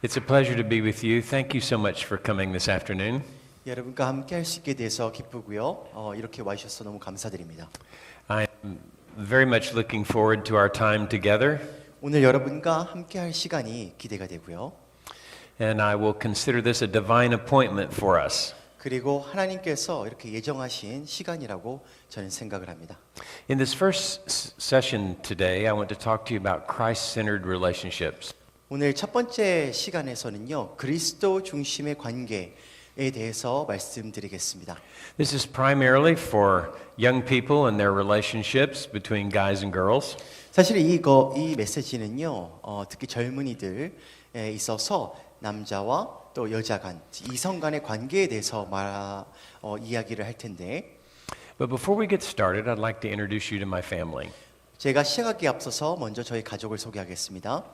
It's a pleasure to be with you. Thank you so much for coming this afternoon. 여러분과 함께 할 수 있게 돼서 기쁘고요. 이렇게 와주셔서 너무 감사드립니다. I'm very much looking forward to our time together, 오늘 여러분과 함께 할 시간이 기대가 되고요. and I will consider this a divine appointment for us. 그리고 하나님께서 이렇게 예정하신 시간이라고 저는 생각을 합니다. In this first session today, I want to talk to you about Christ-centered relationships. 오늘 첫 번째 시간에서는요. 그리스도 중심의 관계에 대해서 말씀드리겠습니다. This is primarily for young people and their relationships between guys and girls. 사실 이 메시지는요. 특히 젊은이들에 있어서 남자와 또 여자 간, 이성 간의 관계에 대해서 이야기를 할 텐데 But before we get started, I'd like to introduce you to my family. 제가 시작하기에 앞서서 먼저 저희 가족을 소개하겠습니다.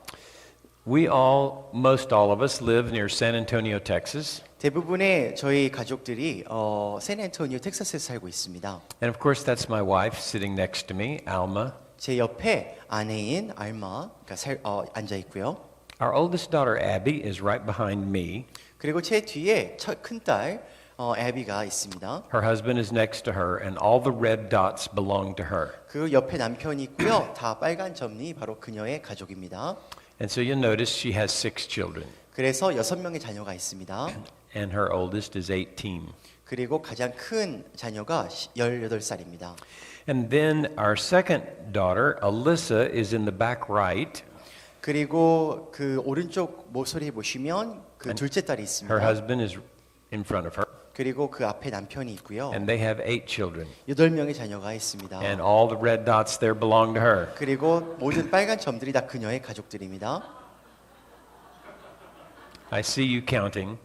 Most all of us live near San Antonio, Texas. 대부분의 저희 가족들이 샌안토니오 텍사스에 살고 있습니다. And of course, that's my wife sitting next to me, Alma. 제 옆에 아내인 알마가 앉아 있고요. Our oldest daughter, Abby, is right behind me. 그리고 제 뒤에 큰딸 애비가 있습니다. Her husband is next to her, and all the red dots belong to her. 그 옆에 남편이 있고요. 다 빨간 점이 바로 그녀의 가족입니다. And so you'll notice she has 6 children, 그래서 6명의 자녀가 있습니다. and her oldest is 18. 그리고 가장 큰 자녀가 18살입니다. And then our second daughter, Alyssa, is in the back right. 그리고 그 오른쪽 모서리 보시면 그 둘째 딸이 있습니다. Her husband is in front of her, 그리고 그 앞에 남편이 있고요. and they have 8 children. 8명의 자녀가 있습니다. And all the red dots there belong to her. 그리고 모든 빨간 점들이 다 그녀의 가족들입니다. I see you counting.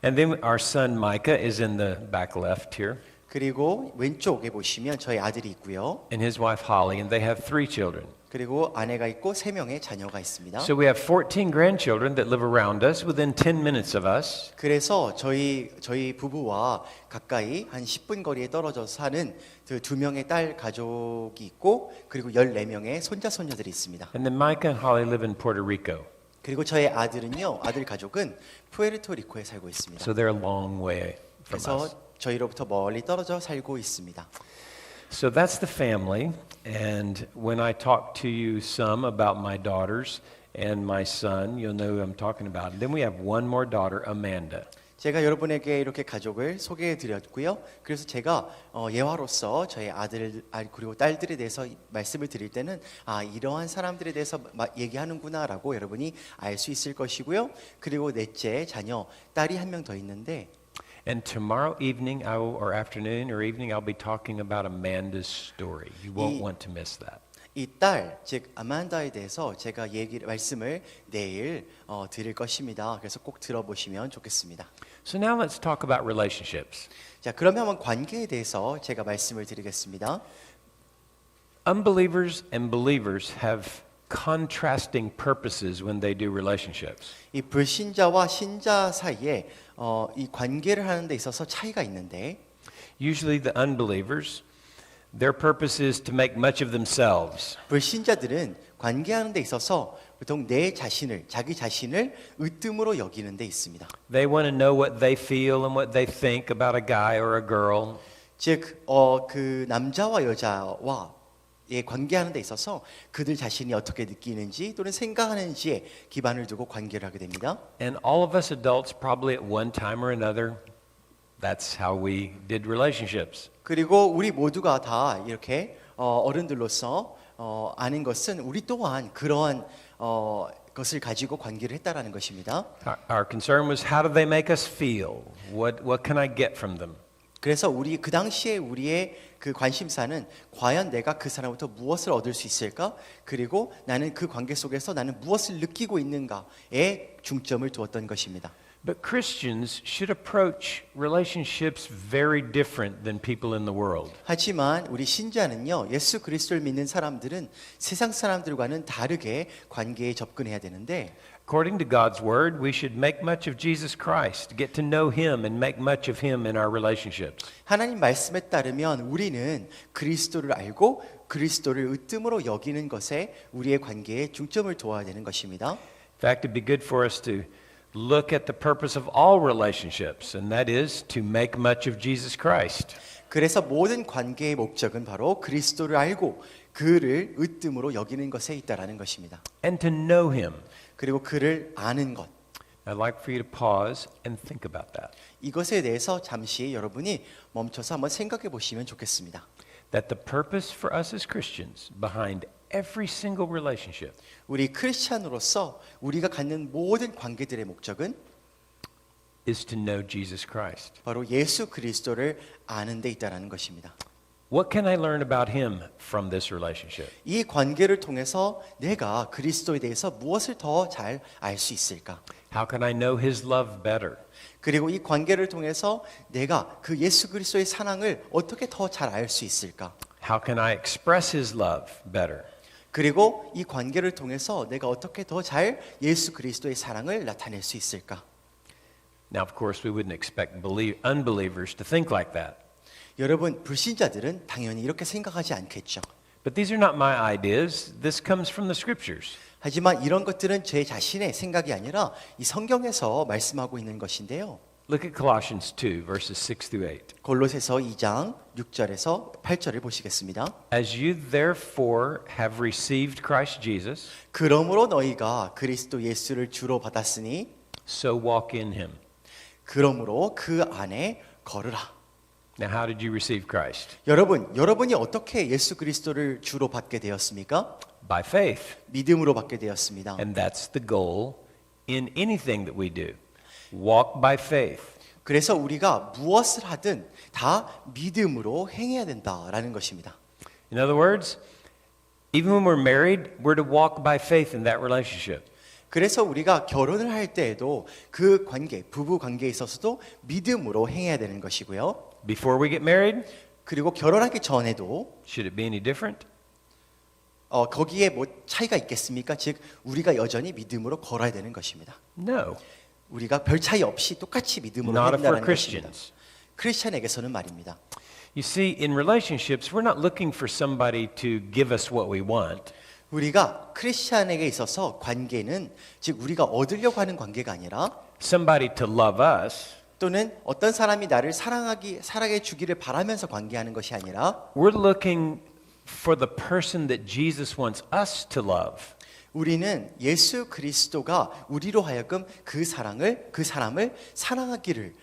And then our son Micah is in the back left here, 그리고 왼쪽에 보시면 저희 아들이 있고요. and his wife Holly, and they have 3 children. 그리고 아내가 있고 3명의 자녀가 있습니다. So we have 14 grandchildren that live around us within 10 minutes of us. 그래서 저희 부부와 가까이 한 10분 거리에 떨어져 사는 그 2명의 딸 가족이 있고 그리고 14명의 손자 손녀들이 있습니다. And then Micah and Holly live in Puerto Rico. 그리고 저의 아들 가족은 푸에르토리코에 살고 있습니다. So they're a long way from 그래서 us. 저희로부터 멀리 떨어져 살고 있습니다. So that's the family. And when I talk to you some about my daughters and my son, you'll know who I'm talking about. And then we have one more daughter, Amanda. 제가 여러분에게 이렇게 가족을 소개해 드렸고요. 그래서 제가 예화로서 저희 아들 그리고 딸들에 대해서 말씀을 드릴 때는 이러한 사람들에 대해서 얘기하는구나라고 여러분이 알 수 있을 것이고요. 그리고 넷째 자녀 딸이 한 명 더 있는데 And tomorrow evening or afternoon or evening, I'll be talking about Amanda's story. You won't want to miss that. 이 딸, 즉 아만다에 대해서 제가 말씀을 내일 드릴 것입니다. 그래서 꼭 들어보시면 좋겠습니다. So now let's talk about relationships. 자, 그러면 한번 관계에 대해서 제가 말씀을 드리겠습니다. Unbelievers and believers have contrasting purposes when they do relationships. 이 불신자와 신자 사이에 이 관계를 하는 데 있어서 차이가 있는데 Usually the unbelievers, their purpose is to make much of themselves. 불신자들은 관계하는 데 있어서 보통 자기 자신을 으뜸으로 여기는 데 있습니다. They want to know what they feel and what they think about a guy or a girl. 즉, 그 남자와 여자와 관계하는 데 있어서 그들 자신이 어떻게 느끼는지 또는 생각하는지에 기반을 두고 관계를 하게 됩니다. And all of us adults probably at one time or another, that's how we did relationships. 그리고 우리 모두가 다 이렇게 어른들로서 아는 것은 우리 또한 그러한 것을 가지고 관계를 했다라는 것입니다. Our concern was how do they make us feel? What can I get from them? 그래서 그 당시에 우리의 그 관심사는 과연 내가 그 사람부터 무엇을 얻을 수 있을까? 그리고 나는 그 관계 속에서 나는 무엇을 느끼고 있는가에 중점을 두었던 것입니다. But Christians should approach relationships very different than people in the world. 하지만 우리 신자는요, 예수 그리스도를 믿는 사람들은 세상 사람들과는 다르게 관계에 접근해야 되는데 According to God's word, we should make much of Jesus Christ, get to know him and make much of him in our relationships. 하나님 말씀에 따르면 우리는 그리스도를 알고 그리스도를 으뜸으로 여기는 것에 우리의 관계에 중점을 두어야 되는 것입니다. In fact, it'd be good for us to look at the purpose of all relationships, and that is to make much of Jesus Christ. 그래서 모든 관계의 목적은 바로 그리스도를 알고 그를 으뜸으로 여기는 것에 있다라는 것입니다. And to know him. 그리고 그를 아는 것. I'd like for you to pause and think about that. 이것에 대해서 잠시 여러분이 멈춰서 한번 생각해 보시면 좋겠습니다. That the purpose for us as Christians behind every single relationship 우리 크리스찬으로서 우리가 갖는 모든 관계들의 목적은 is to know Jesus Christ. 바로 예수 그리스도를 아는 데 있다라는 것입니다. What can I learn about him from this relationship? 이 관계를 통해서 내가 그리스도에 대해서 무엇을 더 잘 알 수 있을까? How can I know his love better? 그리고 이 관계를 통해서 내가 그 예수 그리스도의 사랑을 어떻게 더 잘 알 수 있을까? How can I express his love better? 그리고 이 관계를 통해서 내가 어떻게 더 잘 예수 그리스도의 사랑을 나타낼 수 있을까? Now, of course, we wouldn't expect unbelievers to think like that. 여러분, 불신자들은 당연히 이렇게 생각하지 않겠죠. But these are not my ideas. This comes from the scriptures. 하지만 이런 것들은 제 자신의 생각이 아니라 이 성경에서 말씀하고 있는 것인데요. Look at Colossians 2, verses 6 through 8. 골로새서 2장 6절에서 8절을 보시겠습니다. As you therefore have received Christ Jesus, 그러므로 너희가 그리스도 예수를 주로 받았으니 so walk in him. 그러므로 그 안에 걸으라. Now, how did you receive Christ? 여러분이 어떻게 예수 그리스도를 주로 받게 되었습니까? By faith. 믿음으로 받게 되었습니다. And that's the goal in anything that we do. Walk by faith. 그래서 우리가 무엇을 하든 다 믿음으로 행해야 된다라는 것입니다. In other words, even when we're married, we're to walk by faith in that relationship. 그래서 우리가 결혼을 할 때에도 그 관계, 부부 관계에 있어서도 믿음으로 행해야 되는 것이고요. Before we get married, 그리고 결혼하기 전에도 should it be any different? 거기에 뭐 차이가 있겠습니까? 즉 우리가 여전히 믿음으로 걸어야 되는 것입니다. No. 우리가 별 차이 없이 똑같이 믿음으로 Not for 행한다는 것입니다. Christians. 크리스천에게서는 말입니다. You see, in relationships, we're not looking for somebody to give us what we want. 우리가 크리스천에게 있어서 관계는 즉 우리가 얻으려고 하는 관계가 아니라 Somebody to love us. 또는 어떤 사람이 나를 사랑해 주기를 바라면서 관계하는 것이 아니라 We're looking for the person that Jesus wants us to love. 우리는 예수 그리스도가 우리로 하여금 그 사람을 사랑하기를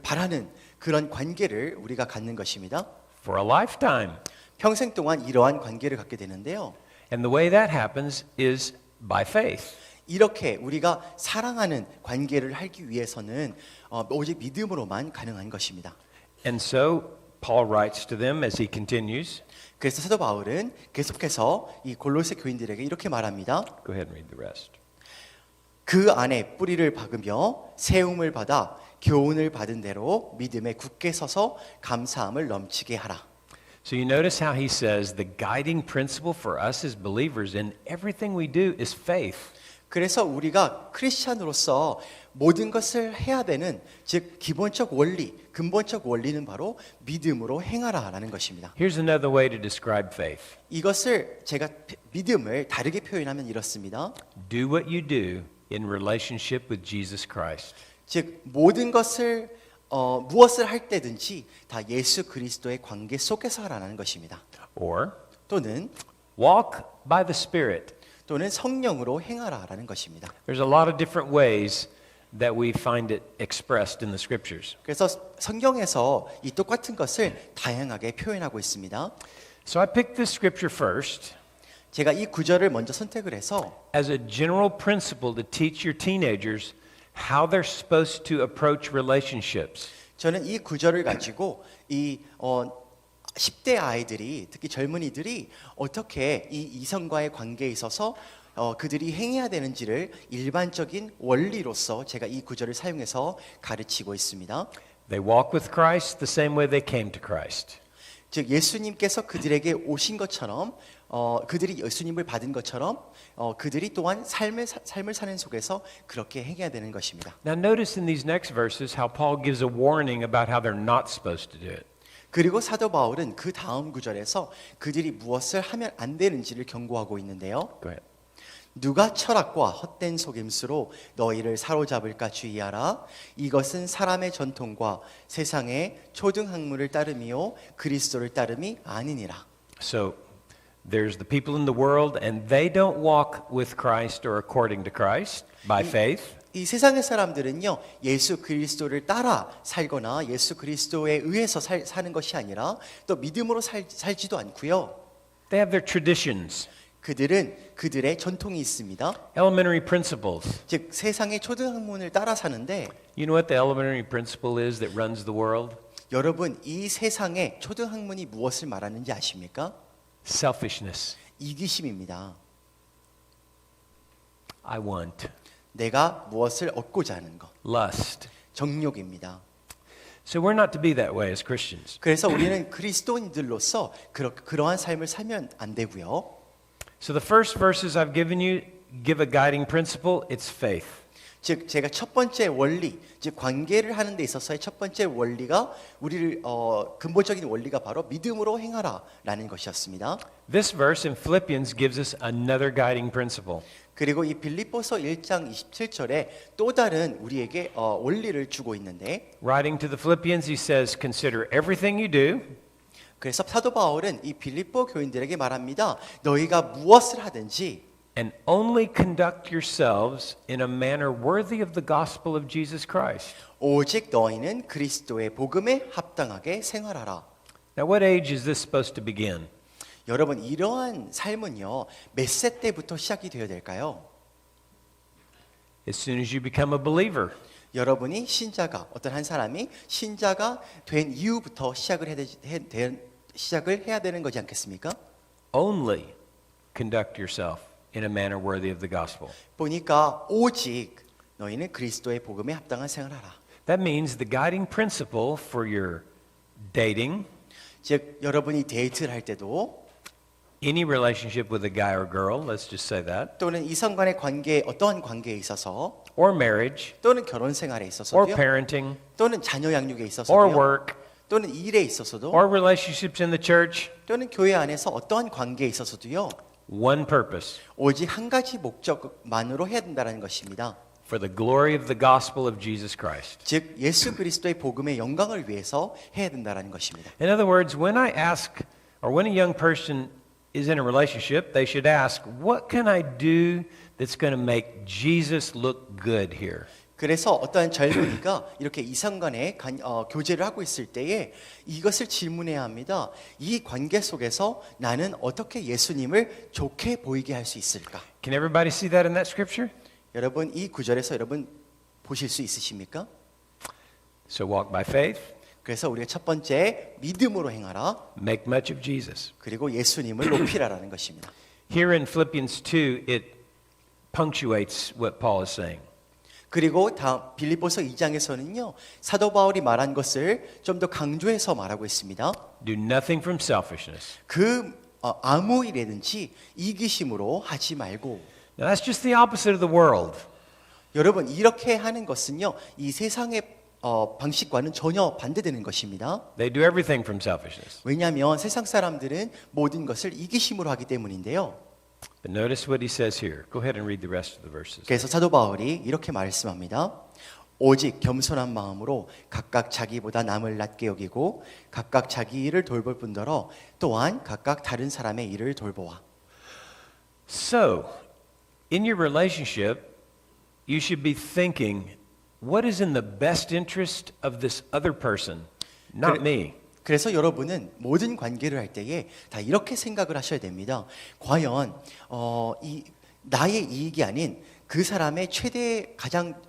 바라는 그런 관계를 우리가 갖는 것입니다. For a lifetime. 평생 동안 이러한 관계를 갖게 되는데요. And the way that happens is by faith. 이렇게 우리가 사랑하는 관계를 하기 위해서는 오직 믿음으로만 가능한 것입니다. And so Paul writes to them as he continues. 그래서 사도 바울은 계속해서 이 골로새 교인들에게 이렇게 말합니다. Go ahead and read the rest. 그 안에 뿌리를 박으며 세움을 받아 교훈을 받은 대로 믿음에 굳게 서서 감사함을 넘치게 하라. So you notice how he says the guiding principle for us as believers in everything we do is faith. 그래서 우리가 크리스찬으로서 모든 것을 해야 되는 즉 기본적 원리, 근본적 원리는 바로 믿음으로 행하라라는 것입니다. Here's another way to describe faith. 이것을 제가 믿음을 다르게 표현하면 이렇습니다. Do what you do in relationship with Jesus Christ. 즉 모든 것을 무엇을 할 때든지 다 예수 그리스도의 관계 속에서 하라는 것입니다. Or 또는 walk by the Spirit. 또는 성령으로 행하라라는 것입니다. There's a lot of different ways that we find it expressed in the scriptures. 그래서 성경에서 이 똑같은 것을 다양하게 표현하고 있습니다. So I picked this scripture first 제가 이 구절을 먼저 선택을 해서 as a general principle to teach your teenagers how they're supposed to approach relationships. 저는 이 구절을 가지고 이 10대 아이들이 특히 젊은이들이 어떻게 이 이성과의 관계에 있어서 그들이 행해야 되는지를 일반적인 원리로서 제가 이 구절을 사용해서 가르치고 있습니다. They walk with Christ the same way they came to Christ. 즉 예수님께서 그들에게 오신 것처럼 그들이 예수님을 받은 것처럼 그들이 또한 삶을 사는 속에서 그렇게 행해야 되는 것입니다. Now notice in these next verses how Paul gives a warning about how they're not supposed to do it. 그리고 사도 바울은 그 다음 구절에서 그들이 무엇을 하면 안 되는지를 경고하고 있는데요. Go ahead. 누가 철학과 헛된 속임수로 너희를 사로잡을까 주의하라. 이것은 사람의 전통과 세상의 초등학문을 따름이요 그리스도를 따름이 아니니라. So there's the people in the world, and they don't walk with Christ or according to Christ by faith. 이 세상의 사람들은요 예수 그리스도를 따라 살거나 예수 그리스도에 의해서 사는 것이 아니라 또 믿음으로 살지도 않고요. They have their traditions, 그들은 그들의 전통이 있습니다. elementary principles. 즉 세상의 초등학문을 따라 사는데 You know what the elementary principle is that runs the world? 여러분 이 세상의 초등학문이 무엇을 말하는지 아십니까? Selfishness. 이기심입니다. I want. 내가 무엇을 얻고자 하는 것. Lust. 정욕입니다. So we're not to be that way as Christians. 그래서 우리는 그리스도인들로서 그러한 삶을 살면 안 되고요. So the first verses I've given you give a guiding principle. It's faith. 즉 제가 첫 번째 원리, 즉 관계를 하는 데 있어서의 첫 번째 원리가 우리를 근본적인 원리가 바로 믿음으로 행하라라는 것이었습니다. This verse in Philippians gives us another guiding principle. 그리고 이 빌립보서 1장 27절에 또 다른 우리에게 원리를 주고 있는데 Writing to the Philippians, he says, consider everything you do 그래서 사도 바울은 이 빌립보 교인들에게 말합니다. 너희가 무엇을 하든지 and only conduct yourselves in a manner worthy of the gospel of Jesus Christ. 오직 너희는 그리스도의 복음에 합당하게 생활하라. Now, what age is this supposed to begin? 여러분 이러한 삶은요 몇 세 때부터 시작이 되어야 될까요? As soon as you become a believer. 여러분이 신자가 어떤 한 사람이 신자가 된 이후부터 시작을 해야 되는 거지 않겠습니까? Only conduct yourself in a manner worthy of the gospel. 보니까 오직 너희는 그리스도의 복음에 합당한 생활하라. That means the guiding principle for your dating, 즉 여러분이 데이트를 할 때도 any relationship with a guy or girl, let's just say that, 또는 이성 간의 관계 어떠한 관계에 있어서 or marriage, 또는 결혼 생활에 or 있어서도요. parenting, 또는 자녀 양육에 or 있어서도요. work, 또는 일에 있어서도 or relationships in the church, 또는 교회 안에서 어떠한 관계에 있어서도요. one purpose, 오직 한 가지 목적만으로 해야 된다는 것입니다. for the glory of the gospel of Jesus Christ. 즉 예수 그리스도의 복음의 영광을 위해서 해야 된다는 것입니다. In other words, when I ask, or when a young person is in a relationship, they should ask, what can I do that's going to make Jesus look good here? 그래서 어떠한 젊은이가 이렇게 이성 간의 교제를 하고 있을 때에 이것을 질문해야 합니다. 이 관계 속에서 나는 어떻게 예수님을 좋게 보이게 할 수 있을까? Can everybody see that in that scripture? 여러분 이 구절에서 여러분 보실 수 있으십니까? So walk by faith, 그래서 우리가 첫 번째 믿음으로 행하라. make much of Jesus. 그리고 예수님을 높이라라는 것입니다. Here in Philippians 2, it punctuates what Paul is saying. 그리고 빌립보서 2장에서는요. 사도 바울이 말한 것을 좀 더 강조해서 말하고 있습니다. Do nothing from selfishness. 아무 일이든지 이기심으로 하지 말고. Now that's just the opposite of the world. 여러분 이렇게 하는 것은요. 이 세상의 방식과는 전혀 반대되는 것입니다. They do everything from selfishness. 왜냐하면 세상 사람들은 모든 것을 이기심으로 하기 때문인데요. But notice what he says here. Go ahead and read the rest of the verses. 그래서 사도 바울이 이렇게 말씀합니다. 오직 겸손한 마음으로 각각 자기보다 남을 낮게 여기고 각각 자기 일을 돌볼 뿐더러 또한 각각 다른 사람의 일을 돌보아. So, in your relationship, you should be thinking, what is in the best interest of this other person, not me? 그래서 여러분은 모든 관계를 할 때에 다 이렇게 생각을 하셔야 됩니다. 과연 나의 이익이 아닌 그 사람의 최대 가장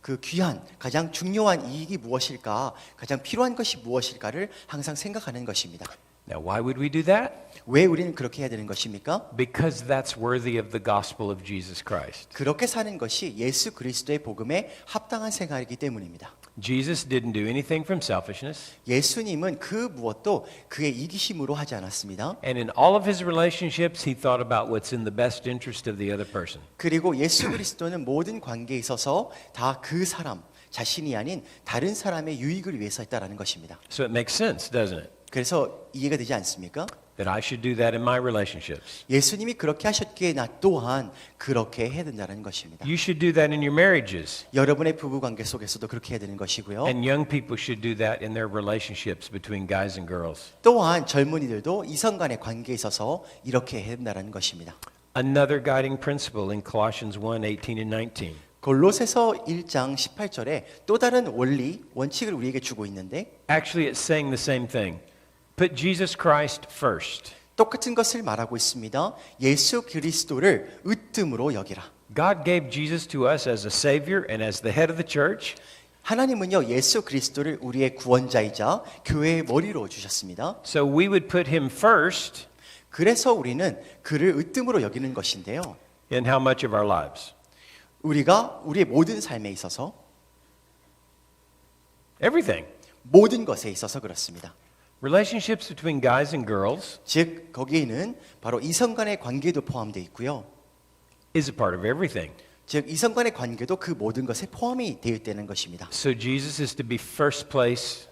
그 귀한 가장 중요한 이익이 무엇일까, 가장 필요한 것이 무엇일까를 항상 생각하는 것입니다. Now, why would we do that? 왜 우리는 그렇게 해야 되는 것입니까? Because that's worthy of the gospel of Jesus Christ. 그렇게 사는 것이 예수 그리스도의 복음에 합당한 생활이기 때문입니다. Jesus didn't do anything from selfishness. 예수님은 그 무엇도 그의 이기심으로 하지 않았습니다. And in all of his relationships, he thought about what's in the best interest of the other person. 그리고 예수 그리스도는 모든 관계에 있어서 다 그 사람 자신이 아닌 다른 사람의 유익을 위해서 했다라는 것입니다. So it makes sense, doesn't it? 그래서 이해가 되지 않습니까? That I should do that in my relationships. 예수님이 그렇게 하셨기에 나 또한 그렇게 해야 된다는 것입니다. You should do that in your marriages. 여러분의 부부 관계 속에서도 그렇게 해야 되는 것이고요. And young people should do that in their relationships between guys and girls. 또한 젊은이들도 이성 간의 관계에 있어서 이렇게 해야 된다는 것입니다. Another guiding principle in Colossians 1:18 and 19. 골로새서 1장 18절에 또 다른 원리, 원칙을 우리에게 주고 있는데 Actually, it's saying the same thing. Put Jesus Christ first. 똑같은 것을 말하고 있습니다. 예수 그리스도를 으뜸으로 여기라. God gave Jesus to us as a Savior and as the head of the church. 하나님은요 예수 그리스도를 우리의 구원자이자 교회의 머리로 주셨습니다. So we would put him first 그래서 우리는 그를 으뜸으로 여기는 것인데요. in how much of our lives? 우리가 우리의 모든 삶에 있어서 Everything. 모든 것에 있어서 그렇습니다. Relationships between guys and girls 즉 거기에는 바로 이성 간의 관계도 포함되어 있고요. is a part of everything. 즉 이성 간의 관계도 그 모든 것에 포함이 되어 있다는 것입니다. So Jesus is to be first place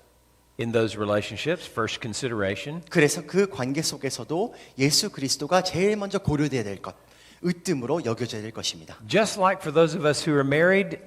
in those relationships, first consideration. 그래서 그 관계 속에서도 예수 그리스도가 제일 먼저 고려돼야 될 것, 으뜸으로 여겨져야 될 것입니다. Just like for those of us who are married,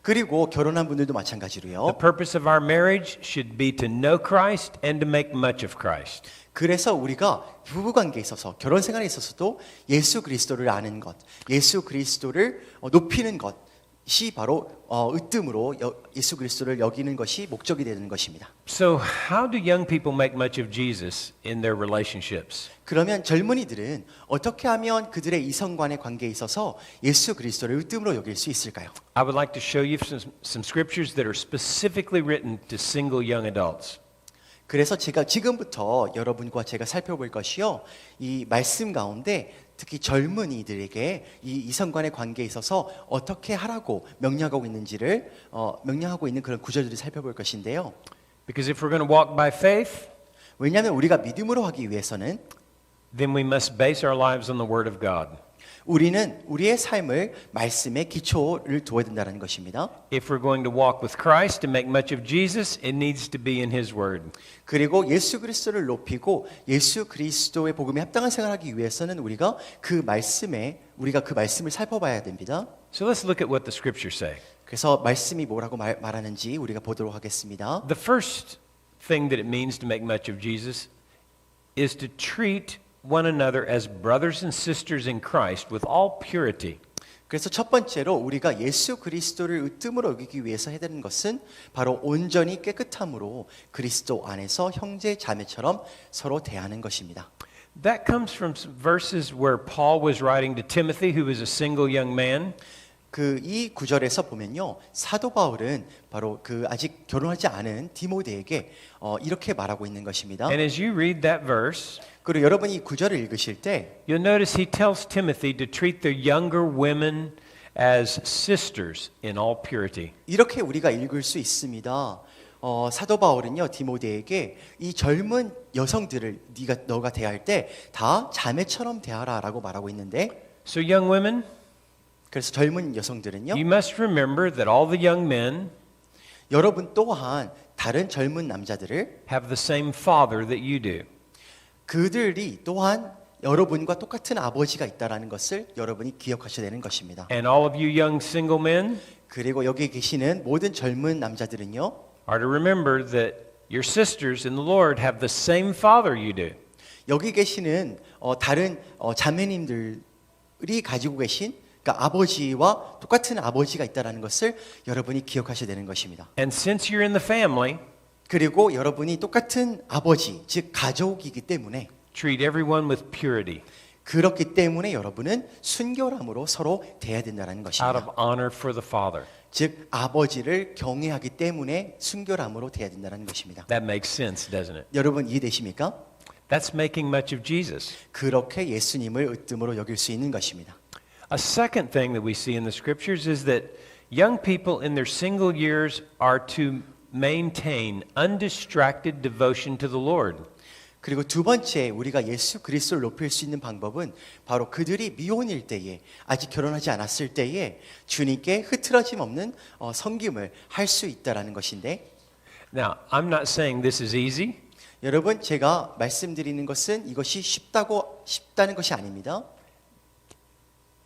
그리고 결혼한 분들도 the 마찬가지로요. purpose of our marriage should be to know Christ and to make much of Christ. 그래서 우리가 부부 관계에 있어서 결혼 생활에 있어서도 예수 그리스도를 아는 것, 예수 그리스도를 높이는 것이 바로 으뜸으로 예수 그리스도를 여기는 것이 목적이 되는 것입니다. So how do young people make much of Jesus in their relationships? 그러면 젊은이들은 어떻게 하면 그들의 이성 간의 관계에 있어서 예수 그리스도를 으뜸으로 여길 수 있을까요? I would like to show you some scriptures that are specifically written to single young adults. 그래서 제가 지금부터 여러분과 제가 살펴볼 것이요. 이 말씀 가운데 특히 젊은이들에게 이 이성 간의 관계에 있어서 어떻게 하라고 명령하고 있는지를 명령하고 있는 그런 구절들을 살펴볼 것인데요. Because if we're going to walk by faith, 왜냐하면 우리가 믿음으로 하기 위해서는 then we must base our lives on the Word of God. 우리는 우리의 삶을 말씀의 기초를 두어야 된다는 것입니다. If we're going to walk with Christ and make much of Jesus, it needs to be in His Word. 그리고 예수 그리스도를 높이고 예수 그리스도의 복음에 합당한 생활하기 위해서는 우리가 그 말씀을 살펴봐야 됩니다. So let's look at what the Scriptures say. 그래서 말씀이 뭐라고 말하는지 우리가 보도록 하겠습니다. The first thing that it means to make much of Jesus is to treat one another as brothers and sisters in Christ with all purity. 그래서 첫 번째로 우리가 예수 그리스도를 으뜸으로 여기기 위해서 해야 되는 것은 바로 온전히 깨끗함으로 그리스도 안에서 형제 자매처럼 서로 대하는 것입니다. That comes from some verses where Paul was writing to Timothy, who was a single young man. 이 구절에서 보면요, 사도 바울은 바로 그 아직 결혼하지 않은 디모데에게 이렇게 말하고 있는 것입니다. And as you read that verse, 그리고 여러분이 이 구절을 읽으실 때 you'll notice he tells Timothy to treat the younger women as sisters in all purity. 이렇게 우리가 읽을 수 있습니다. 사도 바울은요 디모데에게 이 젊은 여성들을 너가 대할 때 다 자매처럼 대하라라고 말하고 있는데, So young women, 그래서 젊은 여성들은요 you must remember that all the young men 여러분 또한 다른 젊은 남자들을 have the same father that you do. 그들이 또한 여러분과 똑같은 아버지가 있다라는 것을 여러분이 기억하셔야 되는 것입니다. And all of you young single men 그리고 여기 계시는 모든 젊은 남자들은요 are to remember that your sisters in the Lord have the same father you do. 여기 계시는 다른 자매님들이 가지고 계신 그러니까 아버지와 똑같은 아버지가 있다라는 것을 여러분이 기억하셔야 되는 것입니다. And since you're in the family, 그리고 여러분이 똑같은 아버지, 즉 가족이기 때문에 treat everyone with purity, 그렇기 때문에 여러분은 순결함으로 서로 대해야 된다는 out 것입니다. of honor for the father. 즉 아버지를 경외하기 때문에 순결함으로 대해야 된다는 것입니다. That makes sense, doesn't it? 여러분 이해되십니까? That's making much of Jesus. 그렇게 예수님을 으뜸으로 여길 수 있는 것입니다. A second thing that we see in the scriptures is that young people in their single years are to maintain undistracted devotion to the Lord. 그리고 두 번째 우리가 예수 그리스도를 높일 수 있는 방법은 바로 그들이 미혼일 때에 아직 결혼하지 않았을 때에 주님께 흐트러짐 없는 섬김을 할 수 있다라는 것인데, Now, I'm not saying this is easy. 여러분 제가 말씀드리는 것은 이것이 쉽다는 것이 아닙니다.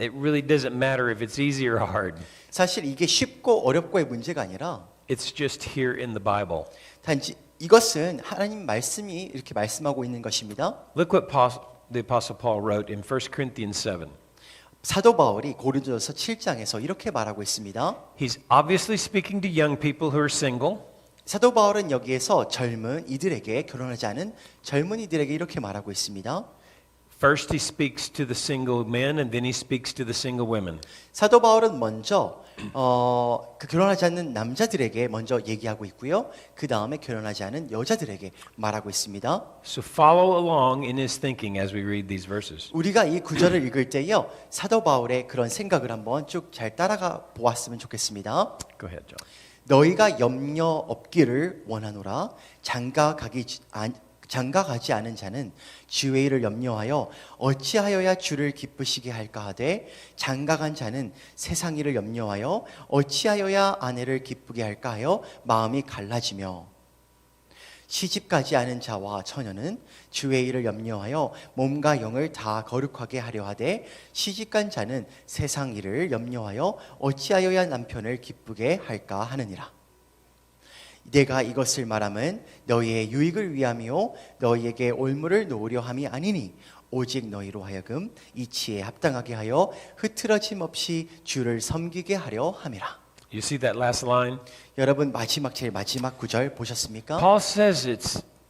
It really doesn't matter if it's easy or hard. 사실 이게 쉽고 어렵고의 문제가 아니라 It's just here in the Bible. 단지 이것은 하나님 말씀이 이렇게 말씀하고 있는 것입니다. Look what the Apostle Paul wrote in 1 Corinthians 7. 사도 바울이 고린도전서 7장에서 이렇게 말하고 있습니다. He's obviously speaking to young people who are single. 사도 바울은 여기에서 젊은 이들에게 결혼하지 않은 젊은이들에게 이렇게 말하고 있습니다. First he speaks to the single men and then he speaks to the single women. 사도 바울은 먼저 그 결혼하지 않는 남자들에게 먼저 얘기하고 있고요. 그 다음에 결혼하지 않은 여자들에게 말하고 있습니다. So follow along in his thinking as we read these verses. 우리가 이 구절을 읽을 때요, 사도 바울의 그런 생각을 한번 쭉 잘 따라가 보았으면 좋겠습니다. Go ahead, John. 너희가 염려 없기를 원하노라. 장가가지 않은 자는 주의 일을 염려하여 어찌하여야 주를 기쁘시게 할까 하되 장가간 자는 세상 일을 염려하여 어찌하여야 아내를 기쁘게 할까 하여 마음이 갈라지며 시집가지 않은 자와 처녀는 주의 일을 염려하여 몸과 영을 다 거룩하게 하려 하되 시집간 자는 세상 일을 염려하여 어찌하여야 남편을 기쁘게 할까 하느니라. 내가 이것을 말함은 너희의 유익을 위함이요 너희에게 올무를 놓으려 함이 아니니 오직 너희로 하여금 이치에 합당하게 하여 흐트러짐 없이 주를 섬기게 하려 함이라. You see that last line? 여러분 제일 마지막 구절 보셨습니까? Paul says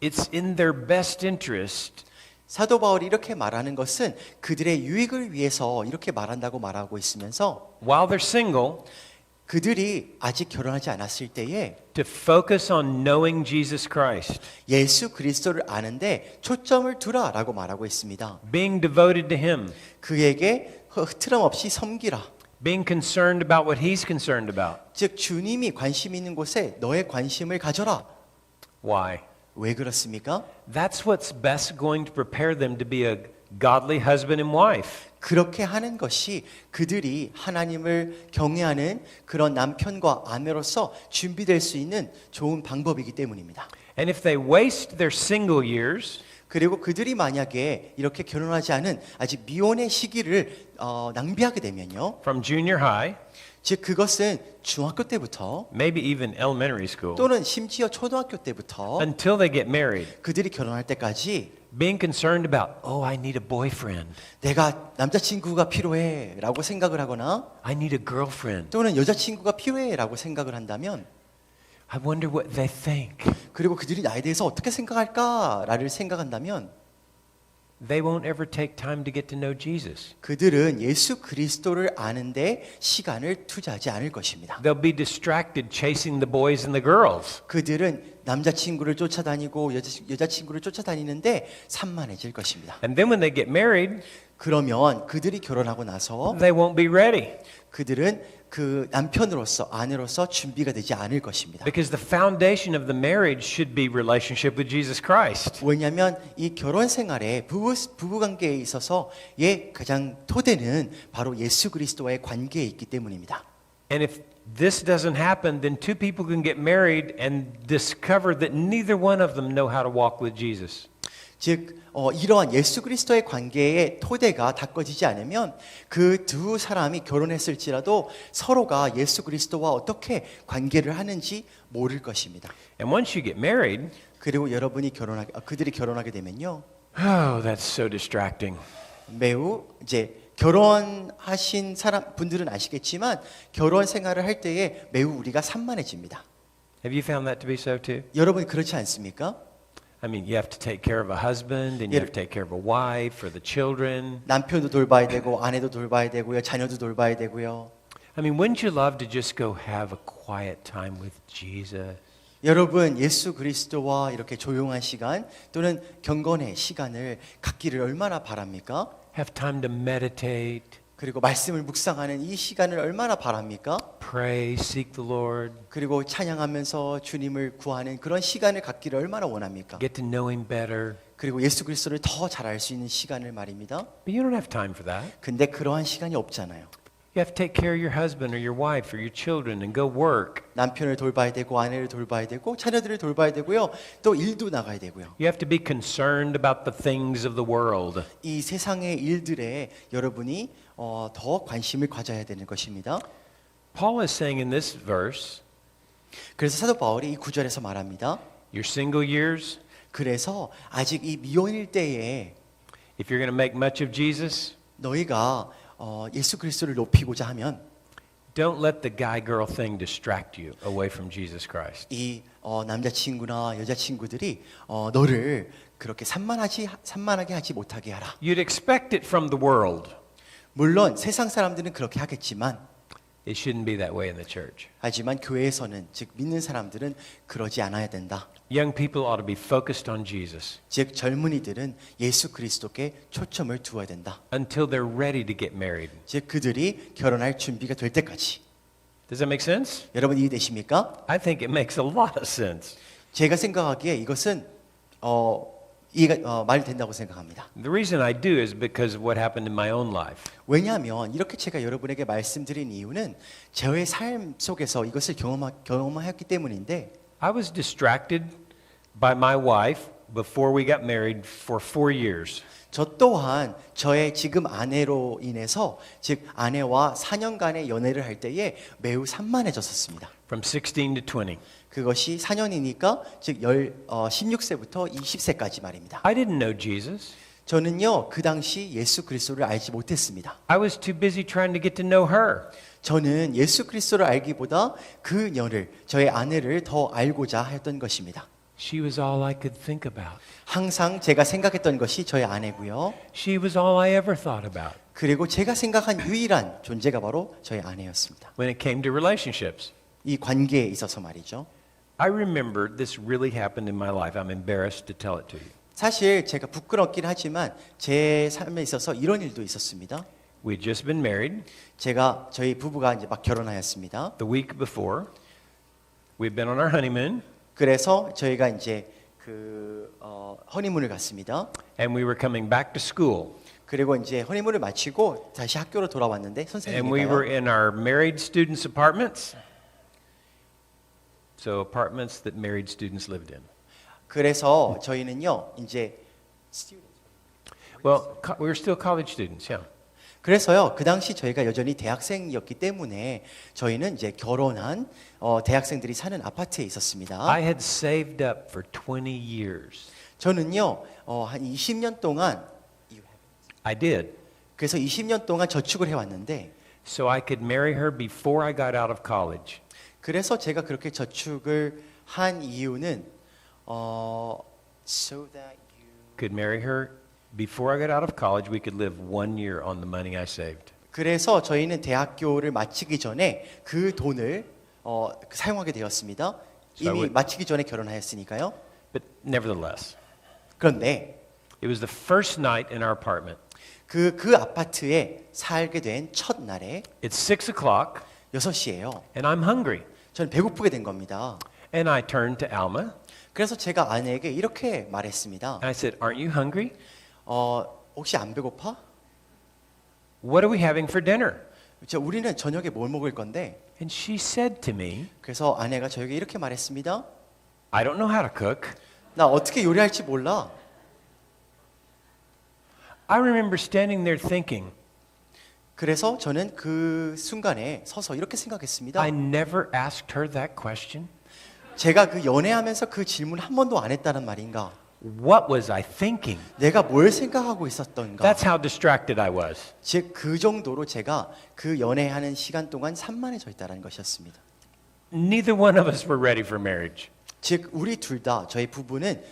it's in their best interest 사도 바울이 이렇게 말하는 것은 그들의 유익을 위해서 이렇게 말한다고 말하고 있으면서 while they're single 그들이 아직 결혼하지 않았을 때에 to focus on knowing Jesus Christ, 예수 그리스도를 아는데 초점을 두라라고 말하고 있습니다. being devoted to him, 그에게 흐트럼 없이 섬기라. being concerned about what he's concerned about. 즉 주님이 관심 있는 곳에 너의 관심을 가져라. Why? 왜 그렇습니까? That's what's best going to prepare them to be a godly husband and wife. 그렇게 하는 것이 그들이 하나님을 경외하는 그런 남편과 아내로서 준비될 수 있는 좋은 방법이기 때문입니다. And if they waste their single years, 그리고 그들이 만약에 이렇게 결혼하지 않은 아직 미혼의 시기를 낭비하게 되면요. from junior high, 즉 그것은 중학교 때부터 maybe even elementary school, 또는 심지어 초등학교 때부터 until they get married, 그들이 결혼할 때까지 being concerned about, oh, I need a boyfriend, 내가 남자친구가 필요해 라고 생각을 하거나 I need a girlfriend, 또는 여자친구가 필요해 라고 생각을 한다면 I wonder what they think. 그리고 그들이 나에 대해서 어떻게 생각할까를 생각한다면 They won't ever take time to get to know Jesus. 그들은 예수 그리스도를 아는데 시간을 투자하지 않을 것입니다. They'll be distracted chasing the boys and the girls. 그들은 남자친구를 쫓아다니고 여자친구를 쫓아다니는데 산만해질 것입니다. And then when they get married, 그러면 그들이 결혼하고 나서 they won't be ready 그들은 그 남편으로서 아내로서 준비가 되지 않을 것입니다. because the foundation of the marriage should be relationship with Jesus Christ. 왜냐하면 이 결혼 생활에 부부 관계에 있어서 가장 토대는 바로 예수 그리스도와의 관계에 있기 때문입니다. And if this doesn't happen, then two people can get married and discover that neither one of them know how to walk with Jesus. 즉 이러한 예수 그리스도의 관계의 토대가 닦아지지 않으면 그 두 사람이 결혼했을지라도 서로가 예수 그리스도와 어떻게 관계를 하는지 모를 것입니다. And once you get married, 그리고 그들이 결혼하게 되면요, oh, that's so distracting. 매우 이제 결혼하신 분들은 아시겠지만 결혼 생활을 할 때에 매우 우리가 산만해집니다. Have you found that to be so too? 여러분 그렇지 않습니까? I mean, you have to take care of a husband and you have to take care of a wife for the children. 남편도 돌봐야 되고 아내도 돌봐야 되고요, 자녀도 돌봐야 되고요. I mean, wouldn't you love to just go have a quiet time with Jesus? 여러분 예수 그리스도와 이렇게 조용한 시간 또는 경건의 시간을 갖기를 얼마나 바랍니까? Have time to meditate, 그리고 말씀을 묵상하는 이 시간을 얼마나 바랍니까? pray, seek the Lord, 그리고 찬양하면서 주님을 구하는 그런 시간을 갖기를 얼마나 원합니까? get to know Him better. 그리고 예수 그리스도를 더 잘 알 수 있는 시간을 말입니다. But you don't have time for that. 근데 그러한 시간이 없잖아요. You have to take care of your husband or your wife or your children and go work. 남편을 돌봐야 되고 아내를 돌봐야 되고 자녀들을 돌봐야 되고요. 또 일도 나가야 되고요. You have to be concerned about the things of the world. 이 세상의 일들에 여러분이 더 관심을 가져야 되는 것입니다. Paul is saying in this verse, 그래서 사도 바울이 이 구절에서 말합니다. your single years, 그래서 아직 이 미혼일 때에 if you're going to make much of Jesus, 너희가 예수 그리스도를 높이고자 하면 don't let the guy-girl thing distract you away from Jesus Christ. 이 남자친구나 여자친구들이 너를 그렇게 산만하게 하지 못하게 하라. You'd expect it from the world. 물론 세상 사람들은 그렇게 하겠지만 It shouldn't be that way in the church. 하지만 교회에서는 즉 믿는 사람들은 그러지 않아야 된다. Young people ought to be focused on Jesus 즉 젊은이들은 예수 그리스도께 초점을 두어야 된다. until they're ready to get married. 즉 그들이 결혼할 준비가 될 때까지. Does that make sense? 여러분 이해되십니까? I think it makes a lot of sense. 제가 생각하기에 이것은 이해가 말이 된다고 생각합니다. The reason I do is because of what happened in my own life. 왜냐하면 이렇게 제가 여러분에게 말씀드린 이유는 저의 삶 속에서 이것을 경험하였기 때문인데 I was distracted by my wife before we got married for 4 years. 저 또한 저의 지금 아내로 인해서 즉 아내와 4년간의 연애를 할 때에 매우 산만해졌었습니다. From 16 to 20. 그것이 4년이니까 즉 16세부터 20세까지 말입니다. I didn't know Jesus. 저는요 그 당시 예수 그리스도를 알지 못했습니다. I was too busy trying to get to know her. 저는 예수 그리스도를 알기보다 그녀를 저의 아내를 더 알고자 했던 것입니다. She was all I could think about. 항상 제가 생각했던 것이 저의 아내고요. She was all I ever thought about 그리고 제가 생각한 유일한 존재가 바로 저의 아내였습니다. when it came to relationships. 이 관계에 있어서 말이죠. I remember this really happened in my life. I'm embarrassed to tell it to you. 사실 제가 부끄럽긴 하지만 제 삶에 있어서 이런 일도 있었습니다. We'd just been married. 저희 부부가 이제 막 결혼하였습니다. The week before, we'd been on our honeymoon, 그래서 저희가 이제 허니문을 갔습니다. and we were coming back to school. 그리고 이제 허니문을 마치고 다시 학교로 돌아왔는데 And we were 선생님이가요. in our married students' apartments. So apartments that married students lived in. 그래서 저희는요 이제 Well, we were still college students, yeah. 그래서요 그 당시 저희가 여전히 대학생이었기 때문에 저희는 이제 결혼한 대학생들이 사는 아파트에 있었습니다. I had saved up for 20 years. 저는요 한 20년 동안 I did. 그래서 20년 동안 저축을 해왔는데 So I could marry her before I got out of college. 그래서 제가 그렇게 저축을 한 이유는 so that you Could marry her before I got out of college. We could live 1 year on the money I saved. 그래서 저희는 대학교를 마치기 전에 그 돈을 사용하게 되었습니다. 이미 마치기 전에 결혼하였으니까요. But nevertheless, 그런데 it was the first night in our apartment. 그 아파트에 살게 된 첫날에 It's 6 o'clock 6시예요. and I'm hungry. 저는 배고프게 된 겁니다. And I turned to Alma 그래서 제가 아내에게 이렇게 말했습니다. and I said, "Aren't you hungry? 혹시 안 배고파? What are we having for dinner?" 우리는 저녁에 뭘 먹을 건데? And she said to me, 그래서 아내가 저에게 이렇게 말했습니다. "I don't know how to cook." 나 어떻게 요리할지 몰라. I remember standing there thinking, 그래서 저는 그 순간에 서서 이렇게 생각했습니다. I never asked her that question. 제가 그 연애하면서 그 질문 한 번도 안 했다는 말인가? What was I thinking? 내가 뭘 생각하고 있었던가? That's how distracted I was. 즉 그 정도로 제가 그 연애하는 시간 동안 산만해져 있다는 것이었습니다. Neither one of us were ready for marriage. 즉 우리 둘 다 저희 부부는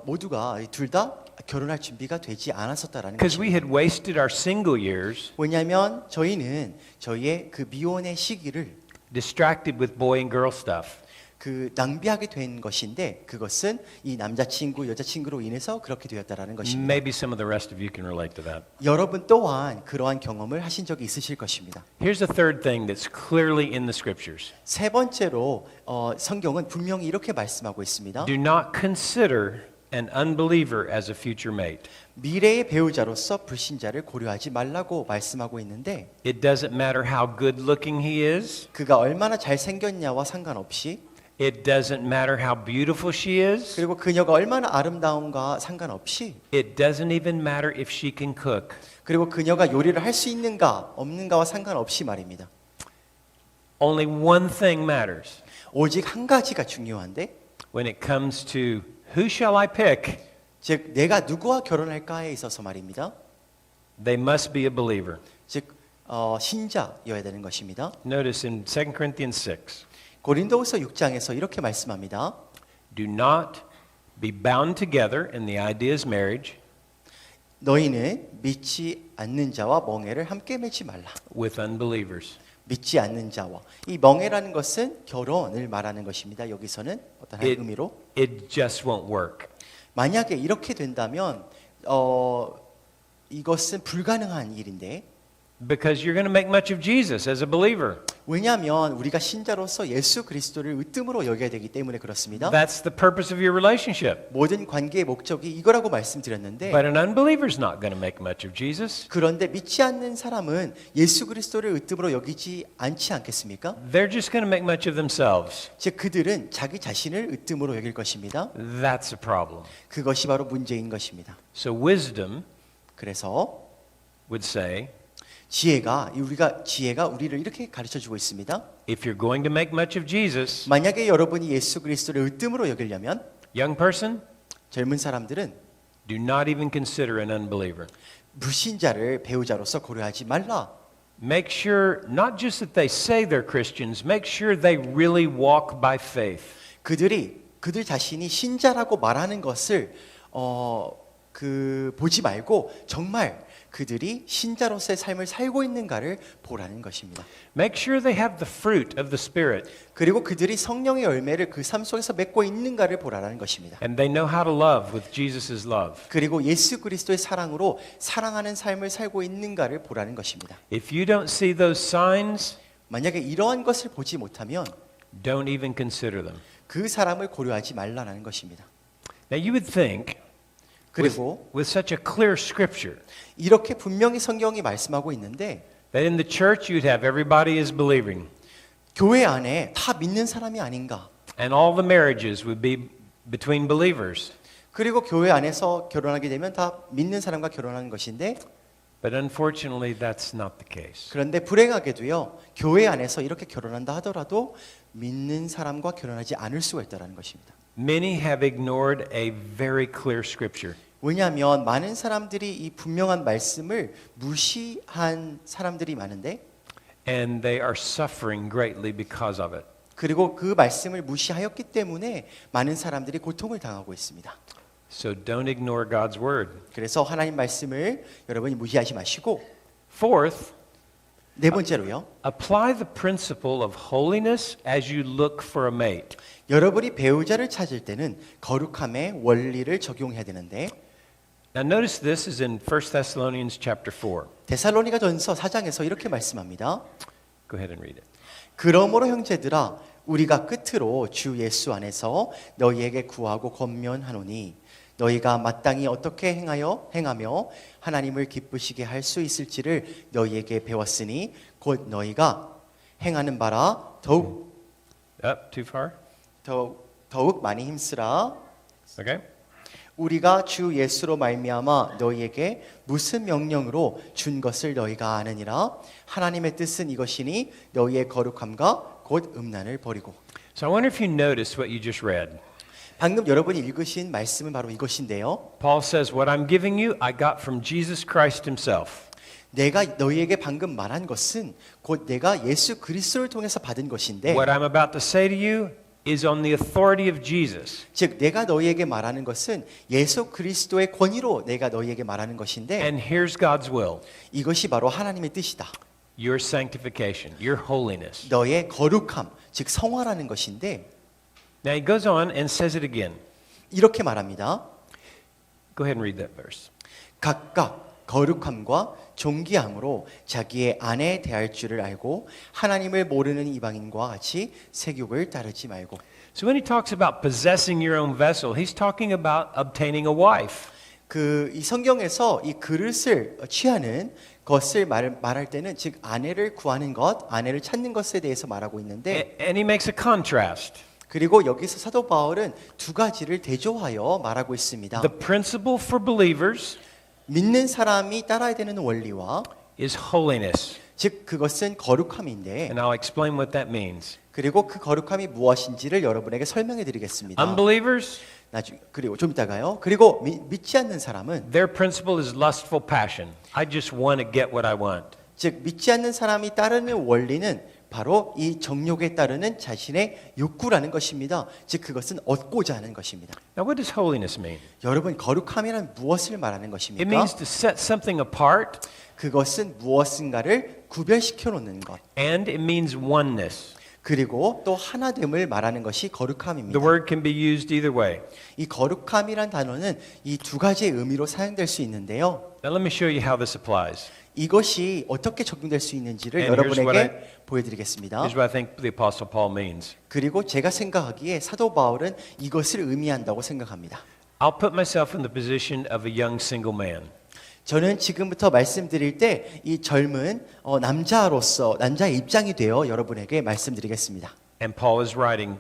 모두가 둘 다 결혼할 준비가 되지 않았었다라는 Because we 것입니다. had wasted our single years 왜냐하면 저희는 저희의 그 미혼의 시기를 distracted with boy and girl stuff. 그 낭비하게 된 것인데 그것은 이 남자친구 여자친구로 인해서 그렇게 되었다라는 것입니다. Maybe some of the rest of you can relate to that. 여러분 또한 그러한 경험을 하신 적이 있으실 것입니다. Here's the third thing that's clearly in the scriptures. 세 번째로 성경은 분명히 이렇게 말씀하고 있습니다. Do not consider an unbeliever as a future mate. 미래의 배우자로서 불신자를 고려하지 말라고 말씀하고 있는데 It doesn't matter how good looking he is. 그가 얼마나 잘생겼냐와 상관없이 It doesn't matter how beautiful she is. 그리고 그녀가 얼마나 아름다움과 상관없이 It doesn't even matter if she can cook. 그리고 그녀가 요리를 할 수 있는가 없는가와 상관없이 말입니다. Only one thing matters 오직 한 가지가 중요한데 when it comes to who shall I pick? 즉 내가 누구와 결혼할까에 있어서 말입니다. They must be a believer. 즉 신자여야 되는 것입니다. Notice in 2 Corinthians 6, 고린도후서 6장에서 이렇게 말씀합니다. do not be bound together in the ideas of marriage 너희는 믿지 않는 자와 멍에를 함께 맺지 말라. with unbelievers. 믿지 않는 자와 이 멍에라는 것은 결혼을 말하는 것입니다. 여기서는 어떤 It, 의미로 it just won't work. 만약에 이렇게 된다면 이것은 불가능한 일인데 Because you're going to make much of Jesus as a believer. 왜냐하면 우리가 신자로서 예수 그리스도를 으뜸으로 여겨야 되기 때문에 그렇습니다. That's the purpose of your relationship. 모든 관계의 목적이 이거라고 말씀드렸는데 But an unbeliever's not going to make much of Jesus. 그런데 믿지 않는 사람은 예수 그리스도를 으뜸으로 여기지 않지 않겠습니까? They're just going to make much of themselves. 즉 그들은 자기 자신을 으뜸으로 여길 것입니다. That's a problem. 그것이 바로 문제인 것입니다. So wisdom 그래서 would say, 지혜가 우리를 이렇게 가르쳐 주고 있습니다. if you're going to make much of Jesus, 만약에 여러분이 예수 그리스도를 으뜸으로 여기려면 young person, 젊은 사람들은 do not even consider an unbeliever. 불신자를 배우자로서 고려하지 말라. Make sure not just that they say they're Christians, make sure they really walk by faith. 그들 자신이 신자라고 말하는 것을 보지 말고 정말 그들이 신자로서의 삶을 살고 있는가를 보라는 것입니다. Make sure they have the fruit of the Spirit 그리고 그들이 성령의 열매를 그 삶 속에서 맺고 있는가를 보라는 것입니다. and they know how to love with Jesus' love. 그리고 예수 그리스도의 사랑으로 사랑하는 삶을 살고 있는가를 보라는 것입니다. If you don't see those signs, 만약에 이러한 것을 보지 못하면 don't even consider them. 그 사람을 고려하지 말라는 것입니다. Now you would think 그리고 with such a clear scripture 이렇게 분명히 성경이 말씀하고 있는데 that in the church you'd have everybody is believing 교회 안에 다 믿는 사람이 아닌가? and all the marriages would be between believers. 그리고 교회 안에서 결혼하게 되면 다 믿는 사람과 결혼하는 것인데 But unfortunately that's not the case. 그런데 불행하게도요. 교회 안에서 이렇게 결혼한다 하더라도 믿는 사람과 결혼하지 않을 수가 있다는 것입니다. Many have ignored a very clear scripture. 왜냐하면 많은 사람들이 이 분명한 말씀을 무시한 사람들이 많은데 And they are suffering greatly because of it. 그리고 그 말씀을 무시하였기 때문에 많은 사람들이 고통을 당하고 있습니다. So don't ignore God's word. 그래서 하나님 말씀을 여러분이 무시하지 마시고 Fourth, 네 번째로요. apply the principle of holiness as you look for a mate. 여러분이 배우자를 찾을 때는 거룩함의 원리를 적용해야 되는데 Now notice this is in 1 Thessalonians chapter 4. 데살로니가전서 4장에서 이렇게 말씀합니다. Go ahead and read it. 그러므로 형제들아 우리가 끝으로 주 예수 안에서 너희에게 구하고 권면하노니 너희가 마땅히 어떻게 행하며 하나님을 기쁘시게 할 수 있을지를 너희에게 배웠으니 곧 너희가 행하는 바라 더욱 Too far? 더욱 많이 힘쓰라. Okay. 우리가 주 예수로 말미암아 너희에게 무슨 명령으로 준 것을 너희가 아느니라. 하나님의 뜻은 이것이니 너희의 거룩함과 곧 음란을 버리고. So I wonder if you noticed what you just read. 방금 여러분이 읽으신 말씀은 바로 이것인데요. Paul says, what I'm giving you, I got from Jesus Christ himself. 내가 너희에게 방금 말한 것은 곧 내가 예수 그리스도를 통해서 받은 것인데 What I'm about to say to you is on the authority of Jesus. 즉 내가 너희에게 말하는 것은 예수 그리스도의 권위로 내가 너희에게 말하는 것인데 And here's God's will. 이것이 바로 하나님의 뜻이다. Your sanctification, your holiness. 너의 거룩함, 즉 성화라는 것인데 Now he goes on and says it again. 이렇게 말합니다. Go ahead and read that verse. 각각 거룩함과 존귀함으로 자기의 아내 대할 줄을 알고 하나님을 모르는 이방인과 같이 세욕을 따르지 말고. So when he talks about possessing your own vessel, he's talking about obtaining a wife. 이 성경에서 이 그릇을 취하는 것을 말할 때는 즉 아내를 구하는 것, 아내를 찾는 것에 대해서 말하고 있는데 And he makes a contrast. 그리고 여기서 사도 바울은 두 가지를 대조하여 말하고 있습니다. The principle for believers 믿는 사람이 따라야 되는 원리와 is holiness. 즉 그것은 거룩함인데 And I'll explain what that means. 그리고 그 거룩함이 무엇인지를 여러분에게 설명해 드리겠습니다. Unbelievers, 그리고 좀 이따가요. 그리고 믿지 않는 사람은 their principle is lustful passion. I just want to get what I want. 즉 믿지 않는 사람이 따르는 원리는 바로 이 정욕에 따르는 자신의 욕구라는 것입니다. 즉 그것은 얻고자 하는 것입니다. Now, what does holiness mean? 여러분 거룩함이란 무엇을 말하는 It 것입니까? means to set something apart, 그것은 무엇인가를 구별시켜 놓는 것. and it means oneness. 그리고 또 하나됨을 말하는 것이 거룩함입니다. The word can be used either way. 이 거룩함이란 단어는 이 두 가지의 의미로 사용될 수 있는데요. Now, let me show you how this applies. 이것이 어떻게 적용될 수 있는지를 And here's what 여러분에게 보여드리겠습니다. Here's what I think the Apostle Paul means. 그리고 제가 생각하기에 사도 바울은 이것을 의미한다고 생각합니다. I'll put myself in the position of a young single man. 저는 지금부터 말씀드릴 때 이 젊은 남자의 입장이 되어 여러분에게 말씀드리겠습니다. And Paul is writing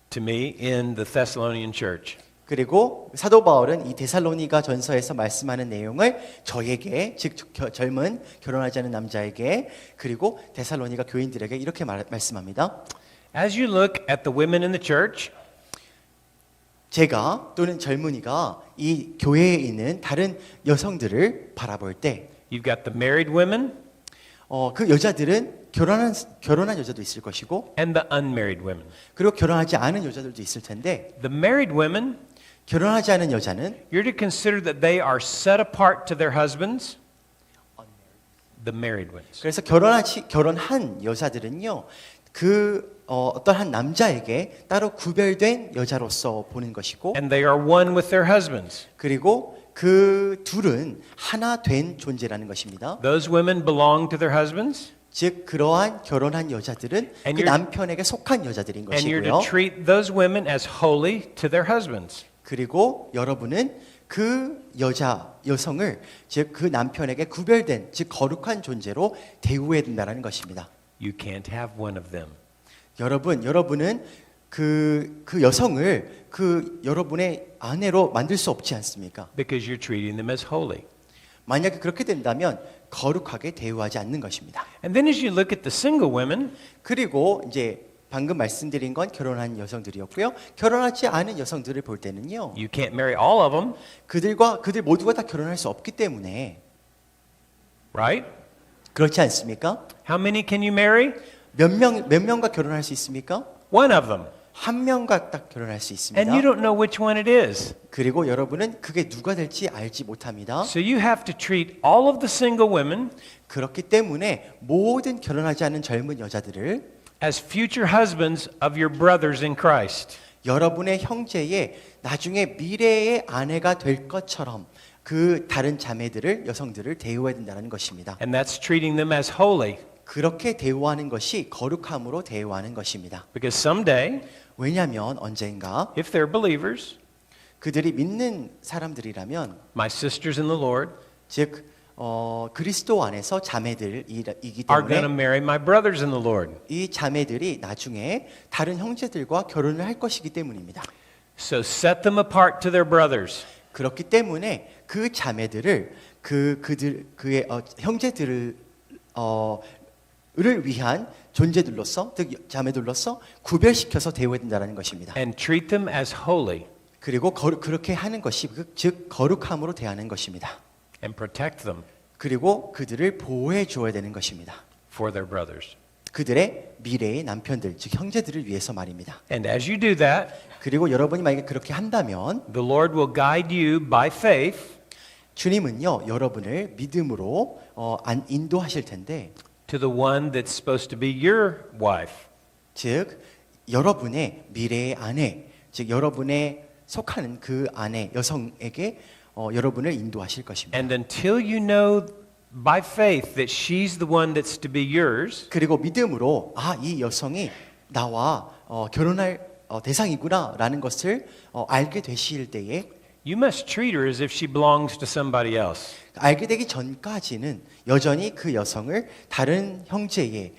to me in the Thessalonian church. 그리고 사도 바울은 이 데살로니가 전서에서 말씀하는 내용을 저에게 즉 젊은 결혼하지 않은 남자에게 그리고 데살로니가 교인들에게 이렇게 말씀합니다. As you look at the women in the church, 제가 또는 젊은이가 이 교회에 있는 다른 여성들을 바라볼 때 you've got the married women 그 여자들은 결혼한 여자도 있을 것이고 and the unmarried women. 그리고 결혼하지 않은 여자들도 있을 텐데 The married women, 결혼하지 않은 여자는 you're to consider that they are set apart to their husbands. The married ones. 그래서 결혼한 여자들은요 어떤 한 남자에게 따로 구별된 여자로서 보는 것이고 And they are one with their husbands. 그리고 그 둘은 하나 된 존재라는 것입니다. Those women belong to their husbands. 즉 그러한 결혼한 여자들은 And 그 you're- 남편에게 속한 여자들인 And you're 것이고요. to treat those women as holy to their husbands. 그리고 여러분은 그 여성을 즉 그 남편에게 구별된 즉 거룩한 존재로 대우해야 된다는 것입니다. You can't have one of them. 여러분은 그 여성을 여러분의 아내로 만들 수 없지 않습니까? Because you're treating them as holy. 만약에 그렇게 된다면 거룩하게 대우하지 않는 것입니다. And then as you look at the single women, 그리고 이제 방금 말씀드린 건 결혼한 여성들이었고요. 결혼하지 않은 여성들을 볼 때는요. you can't marry all of them, 그들 모두가 다 결혼할 수 없기 때문에 right? 그렇지 않습니까? How many can you marry? 몇 명과 결혼할 수 있습니까? One of them. 한 명과 딱 결혼할 수 있습니다. And you don't know which one it is. 그리고 여러분은 그게 누가 될지 알지 못합니다. So you have to treat all of the single women 그렇기 때문에 모든 결혼하지 않은 젊은 여자들을 as future husbands of your brothers in Christ. 여러분의 형제의 나중에 미래의 아내가 될 것처럼 그 다른 여성들을 대우해야 된다는 것입니다. And that's treating them as holy. 그렇게 대우하는 것이 거룩함으로 대우하는 것입니다. Because someday, 왜냐하면 언젠가 if they're believers, 그들이 믿는 사람들이라면 my sisters in the Lord 즉 그리스도 안에서 자매들이기 are going to 때문에 marry my brothers in the Lord. 이 자매들이 나중에 다른 형제들과 결혼을 할 것이기 때문입니다. So set them apart to their brothers. 그렇기 때문에 그 자매들을 그의 형제들을 를 위한 존재들로서 즉 자매들로서 구별시켜서 대우해야 된다는 것입니다. And treat them as holy 그리고 그렇게 하는 것이 즉 거룩함으로 대하는 것입니다. and protect them 그리고 그들을 보호해 주어야 되는 것입니다. for their brothers. 그들의 미래의 남편들 즉 형제들을 위해서 말입니다. And as you do that, 그리고 여러분이 만약에 그렇게 한다면 the Lord will guide you by faith 주님은요 여러분을 믿음으로 인도하실 텐데 to the one that's supposed to be your wife. 즉 여러분의 미래의 아내 즉 여러분의 속하는 그 아내 여성에게 여러분을 인도하실 것입니다. And until you know by faith that she's the one that's to be yours, 그리고 믿음으로 이 여성이 나와 결혼할 대상이구나라는 것을 알게 되실 때에 you must treat her as if she belongs to somebody else. 알게 되기 전까지는 여전히 그 여성을 다른 형제의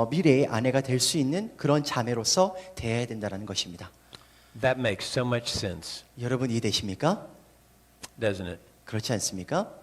미래의 아내가 될 수 있는 그런 자매로서 대해야 된다는 것입니다. That makes so much sense, 여러분 이해되십니까? doesn't it? 그렇지 않습니까?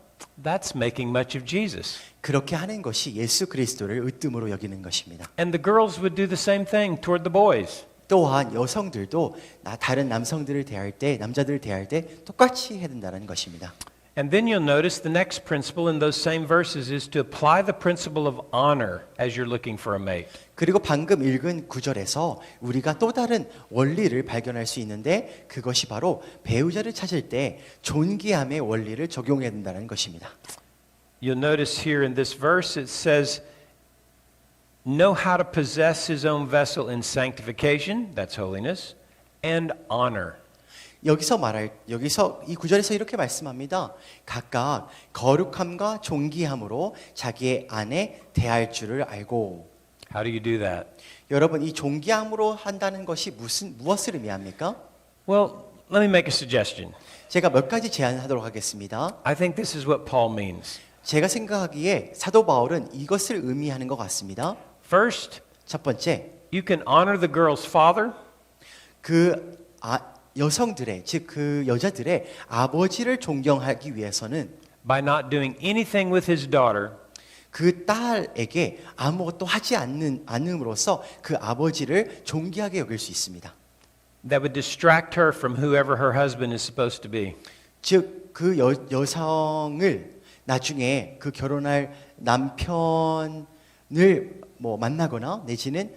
That's making much of Jesus. 그렇게 하는 것이 예수 그리스도를 으뜸으로 여기는 것입니다. And the girls would do the same thing toward the boys. 또한 여성들도 다른 남성들을 대할 때, 남자들을 대할 때 똑같이 해야 된다는 것입니다. And then you'll notice the next principle in those same verses is to apply the principle of honor as you're looking for a mate. 그리고 방금 읽은 구절에서 우리가 또 다른 원리를 발견할 수 있는데 그것이 바로 배우자를 찾을 때 존귀함의 원리를 적용해야 된다는 것입니다. You'll notice here in this verse it says, know how to possess his own vessel in sanctification, that's holiness, and honor. 여기서 이 구절에서 이렇게 말씀합니다. 각각 거룩함과 존귀함으로 자기의 아내 대할 줄을 알고. How do you do that? 여러분 이 존귀함으로 한다는 것이 무엇을 의미합니까? Well, let me make a suggestion. 제가 몇 가지 제안하도록 하겠습니다. I think this is what Paul means. 제가 생각하기에 사도 바울은 이것을 의미하는 것 같습니다. First, 첫 번째, you can honor the girl's father 여성들의 즉 그 여자들의 아버지를 존경하기 위해서는 by not doing anything with his daughter 그 딸에게 아무것도 하지 않음으로써 그 아버지를 존귀하게 여길 수 있습니다. that would distract her from whoever her husband is supposed to be. 즉 그 여성을 나중에 그 결혼할 남편을 만나거나 내지는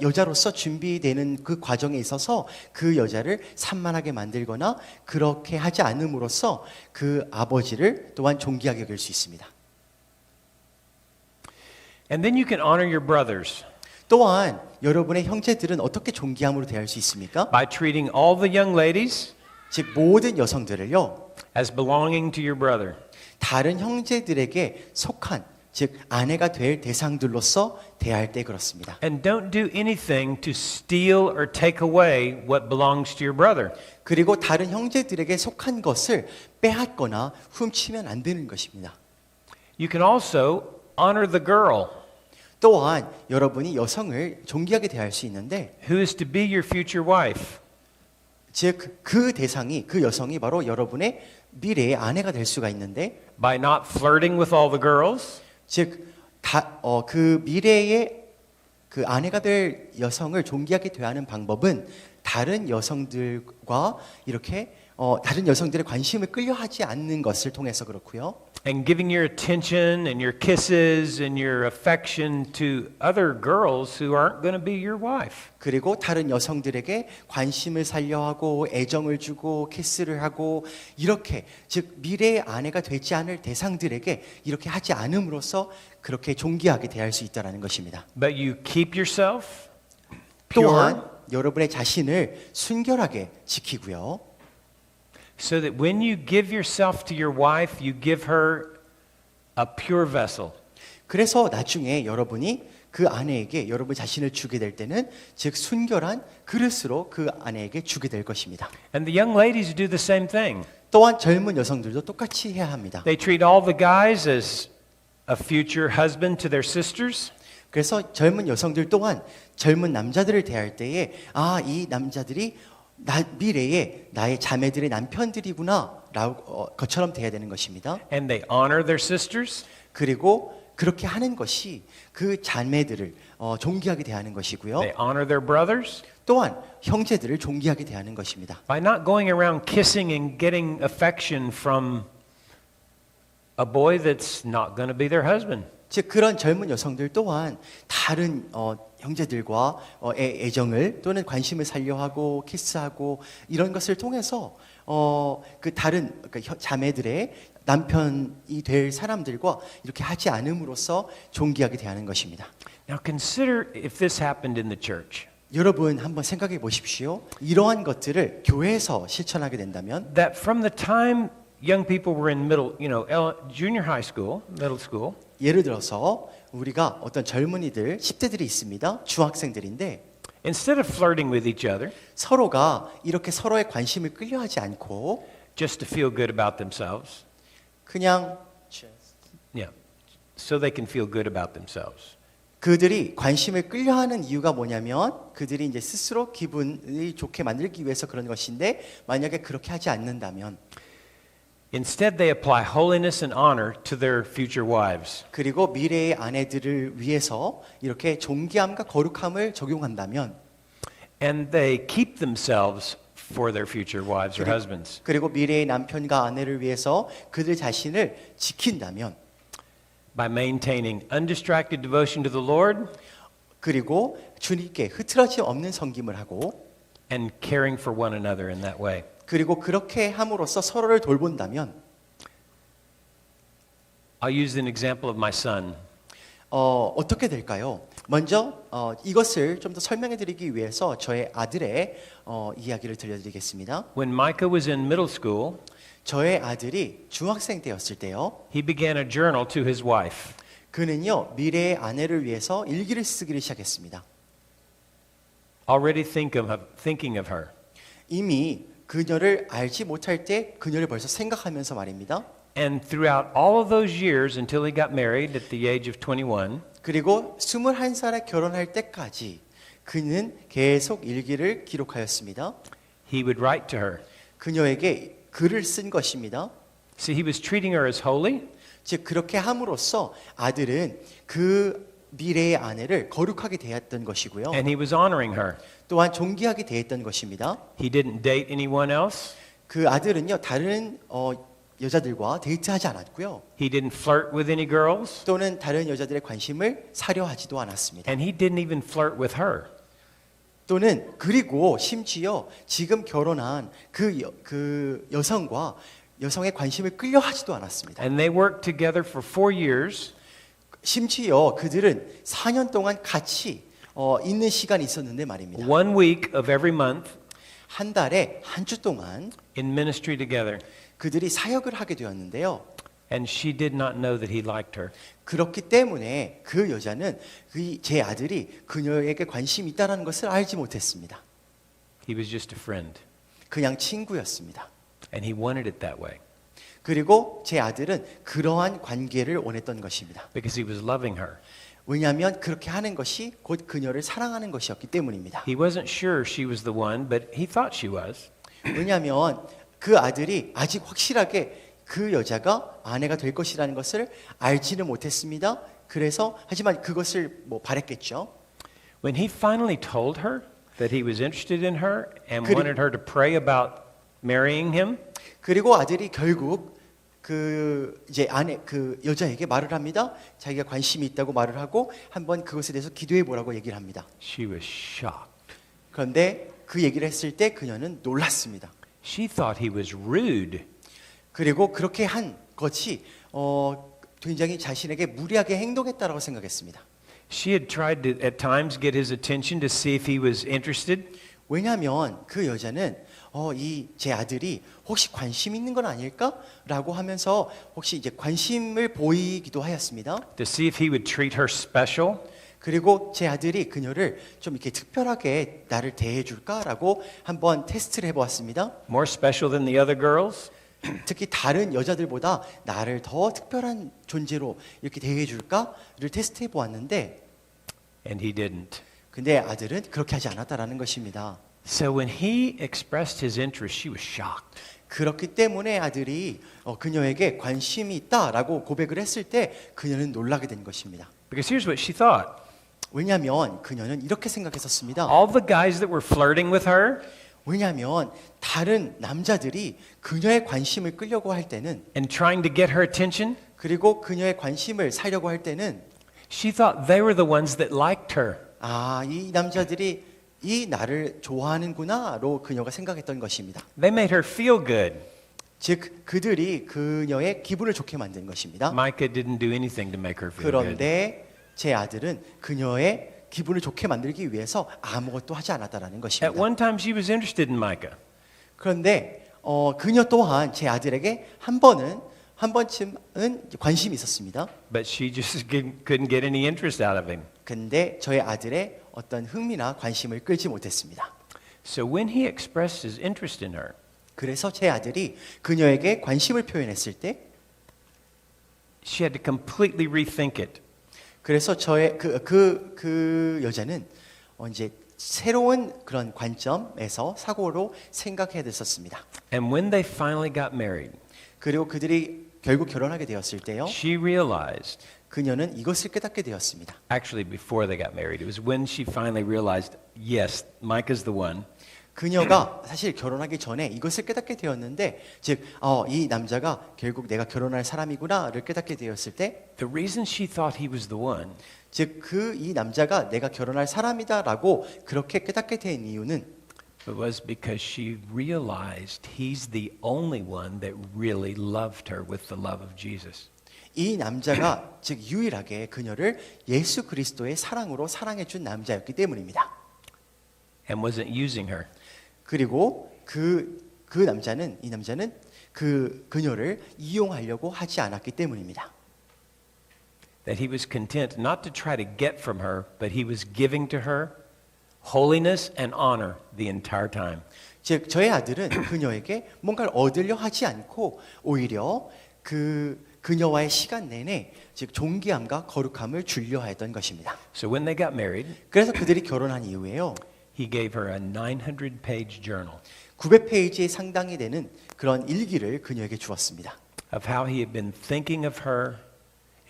여자로서 준비되는 그 과정에 있어서 그 여자를 산만하게 만들거나 그렇게 하지 않음으로써 그 아버지를 또한 존귀하게 여길 수 있습니다. And then you can honor your brothers 또한 여러분의 형제들은 어떻게 존귀함으로 대할 수 있습니까? by treating all the young ladies 즉 모든 여성들을요 as belonging to your brother. 다른 형제들에게 속한 즉 아내가 될 대상들로서 대할 때 그렇습니다. And don't do anything to steal or take away what belongs to your brother. 그리고 다른 형제들에게 속한 것을 빼앗거나 훔치면 안 되는 것입니다. You can also honor the girl 또한 여러분이 여성을 존귀하게 대할 수 있는데 who is to be your future wife. 즉 그 대상이 그 여성이 바로 여러분의 미래의 아내가 될 수가 있는데 By not flirting with all the girls, 즉 그 미래의 그 아내가 될 여성을 존귀하게 대하는 방법은 다른 여성들과 이렇게 다른 여성들의 관심을 끌려하지 않는 것을 통해서 그렇고요. and giving your attention and your kisses and your affection to other girls who aren't going to be your wife. 그리고 다른 여성들에게 관심을 살려하고 애정을 주고 키스를 하고 이렇게 즉 미래의 아내가 되지 않을 대상들에게 이렇게 하지 않음으로써 그렇게 존귀하게 대할 수 있다는 것입니다. But you keep yourself pure 또한 여러분의 자신을 순결하게 지키고요. so that when you give yourself to your wife, you give her a pure vessel. 그래서 나중에 여러분이 그 아내에게 여러분 자신을 주게 될 때는 즉 순결한 그릇으로 그 아내에게 주게 될 것입니다. And the young ladies do the same thing. 또한 젊은 여성들도 똑같이 해야 합니다. They treat all the guys as a future husband to their sisters. 그래서 젊은 여성들 또한 젊은 남자들을 대할 때에 이 남자들이 미래에 나의 자매들의 남편들이구나 라고 것처럼 대해야 되는 것입니다. And they honor their sisters. 그리고 그렇게 하는 것이 그 자매들을 존귀하게 대하는 것이고요. They honor their brothers. 또한 형제들을 존귀하게 대하는 것입니다. By not going around kissing and getting affection from a boy that's not going to be their husband. 즉 그런 젊은 여성들 또한 다른 형제들과 애정을 또는 관심을 살려하고 키스하고 이런 것을 통해서 그 다른 자매들의 남편이 될 사람들과 이렇게 하지 않음으로써 존귀하게 대하는 것입니다. Now consider if this happened in the church. 여러분 한번 생각해 보십시오. 이러한 것들을 교회에서 실천하게 된다면 that from the time young people were in junior high school, middle school, 예를 들어서 우리가 어떤 젊은이들 10대들이 있습니다. 중학생들인데 instead of flirting with each other 서로가 이렇게 서로의 관심을 끌려하지 않고 just to feel good about themselves, 그냥 yeah, so they can feel good about themselves. 그들이 관심을 끌려하는 이유가 뭐냐면 그들이 이제 스스로 기분이 좋게 만들기 위해서 그런 것인데 만약에 그렇게 하지 않는다면 Instead, they apply holiness and honor to their future wives. 그리고 미래의 아내들을 위해서 이렇게 존귀함과 거룩함을 적용한다면 And they keep themselves for their future wives or husbands. 그리고 미래의 남편과 아내를 위해서 그들 자신을 지킨다면 By maintaining undistracted devotion to the Lord 그리고 주님께 흐트러짐 없는 섬김을 하고 and caring for one another in that way. 그리고 그렇게 함으로써 서로를 돌본다면 I'll use an example of my son. 어떻게 될까요? 먼저 이것을 좀 더 설명해 드리기 위해서 저의 아들의 이야기를 들려드리겠습니다. When Micah was in middle school, 저의 아들이 중학생 때였을 때요. he began a journal to his wife. 그는요 미래의 아내를 위해서 일기를 쓰기를 시작했습니다. Already thinking of her. 이미 그녀를 알지 못할 때 그녀를 벌써 생각하면서 말입니다. And throughout all of those years until he got married at the age of 21, 그리고 21살에 결혼할 때까지 그는 계속 일기를 기록하였습니다. he would write to her. 그녀에게 글을 쓴 것입니다. See, he was treating her as holy, 즉 그렇게 함으로써 아들은 그 미래의 아내를 거룩하게 대했던 것이고요. and he was honoring her. 또한 존귀하게 대했던 것입니다. He didn't date anyone else. 그 아들은요 다른 여자들과 데이트하지 않았고요. He didn't flirt with any girls. 또는 다른 여자들의 관심을 사려 하지도 않았습니다. And he didn't even flirt with her. 또는 그리고 심지어 지금 결혼한 그 여성과 여성의 관심을 끌려 하지도 않았습니다. And they worked together for 4 years. 심지어 그들은 4년 동안 같이 있는 시간이 있었는데 말입니다. 1 week of every month 한 달에 한 주 동안 in ministry together. 그들이 사역을 하게 되었는데요. And she did not know that he liked her. 그렇기 때문에 그 여자는 제 아들이 그녀에게 관심이 있다는 것을 알지 못했습니다. He was just a friend. 그냥 친구였습니다. And he wanted it that way 그리고 제 아들은 그러한 관계를 원했던 것입니다. because he was loving her. 왜냐하면 그렇게 하는 것이 곧 그녀를 사랑하는 것이었기 때문입니다. He wasn't sure she was the one, but he thought she was. 왜냐하면 그 아들이 아직 확실하게 그 여자가 아내가 될 것이라는 것을 알지는 못했습니다. 그래서 하지만 그것을 바랬겠죠. When he finally told her that he was interested in her and 그리- wanted her to pray about marrying him, 그리고 아들이 결국 이제 그 여자에게 말을 합니다. 자기가 관심이 있다고 말을 하고 한번 그것에 대해서 기도해 보라고 얘기를 합니다. she was shocked. 그런데 그 얘기를 했을 때 그녀는 놀랐습니다. She thought he was rude. 그리고 그렇게 한 것이 굉장히 자신에게 무리하게 행동했다라고 생각했습니다. She had tried to at times get his attention to see if he was interested. 왜냐하면 그 여자는 제 아들이 혹시 관심 있는 건 아닐까라고 하면서 혹시 이제 관심을 보이기도 하였습니다. To see if he would treat her special. 그리고 제 아들이 그녀를 좀 이렇게 특별하게 나를 대해 줄까라고 한번 테스트를 해보았습니다. More special than the other girls. 특히 다른 여자들보다 나를 더 특별한 존재로 이렇게 대해 줄까를 테스트해 보았는데 And he didn't. 근데 아들은 그렇게 하지 않았다라는 것입니다. So when he expressed his interest, she was shocked. 그렇기 때문에 아들이 그녀에게 관심이 있다라고 고백을 했을 때 그녀는 놀라게 된 것입니다. Because here's what she thought. 왜냐하면 그녀는 이렇게 생각했었습니다. All the guys that were flirting with her 왜냐하면 다른 남자들이 그녀의 관심을 끌려고 할 때는 and trying to get her attention, 그리고 그녀의 관심을 사려고 할 때는 she thought they were the ones that liked her. 이 남자들이 이 나를 좋아하는구나로 그녀가 생각했던 것입니다. They made her feel good. 즉 그들이 그녀의 기분을 좋게 만든 것입니다. Micah didn't do anything to make her feel good. 그런데 제 아들은 그녀의 기분을 좋게 만들기 위해서 아무것도 하지 않았다라는 At 것입니다. one time, she was interested in Micah. 그런데 그녀 또한 제 아들에게 한 번쯤은 관심이 있었습니다. But she just couldn't get any interest out of him. 근데 저의 아들의 어떤 흥미나 관심을 끌지 못했습니다. So when he expressed his interest in her, 그래서 제 아들이 그녀에게 관심을 표현했을 때, she had to completely rethink it. 그래서 저의 그 여자는 이제 새로운 그런 관점에서 사고로 생각해야 됐었습니다. And when they finally got married, 그리고 그들이 결국 결혼하게 되었을 때요, she realized, 그녀는 이것을 깨닫게 되었습니다. actually before they got married, it was when she finally realized, yes, Micah's the one. 그녀가 사실 결혼하기 전에 이것을 깨닫게 되었는데, 즉, 이 남자가 결국 내가 결혼할 사람이구나를 깨닫게 되었을 때, The reason she thought he was the one 즉, 이 남자가 내가 결혼할 사람이다라고 그렇게 깨닫게 된 이유는 was because she realized he's the only one that really loved her with the love of Jesus. 이 남자가 즉 유일하게 그녀를 예수 그리스도의 사랑으로 사랑해 준 남자였기 때문입니다. And wasn't using her. 그리고 이 남자는 그녀를 이용하려고 하지 않았기 때문입니다. That he was content not to try to get from her, but he was giving to her holiness and honor the entire time. 즉 저의 아들은 그녀에게 뭔가를 얻으려 하지 않고 오히려 그녀와의 시간 내내 즉 존귀함과 거룩함을 주려 했던 것입니다. So when they got married, 그래서 그들이 결혼한 이후에요, he gave her a 900-page journal 900페이지에 상당이 되는 그런 일기를 그녀에게 주었습니다. of how he had been thinking of her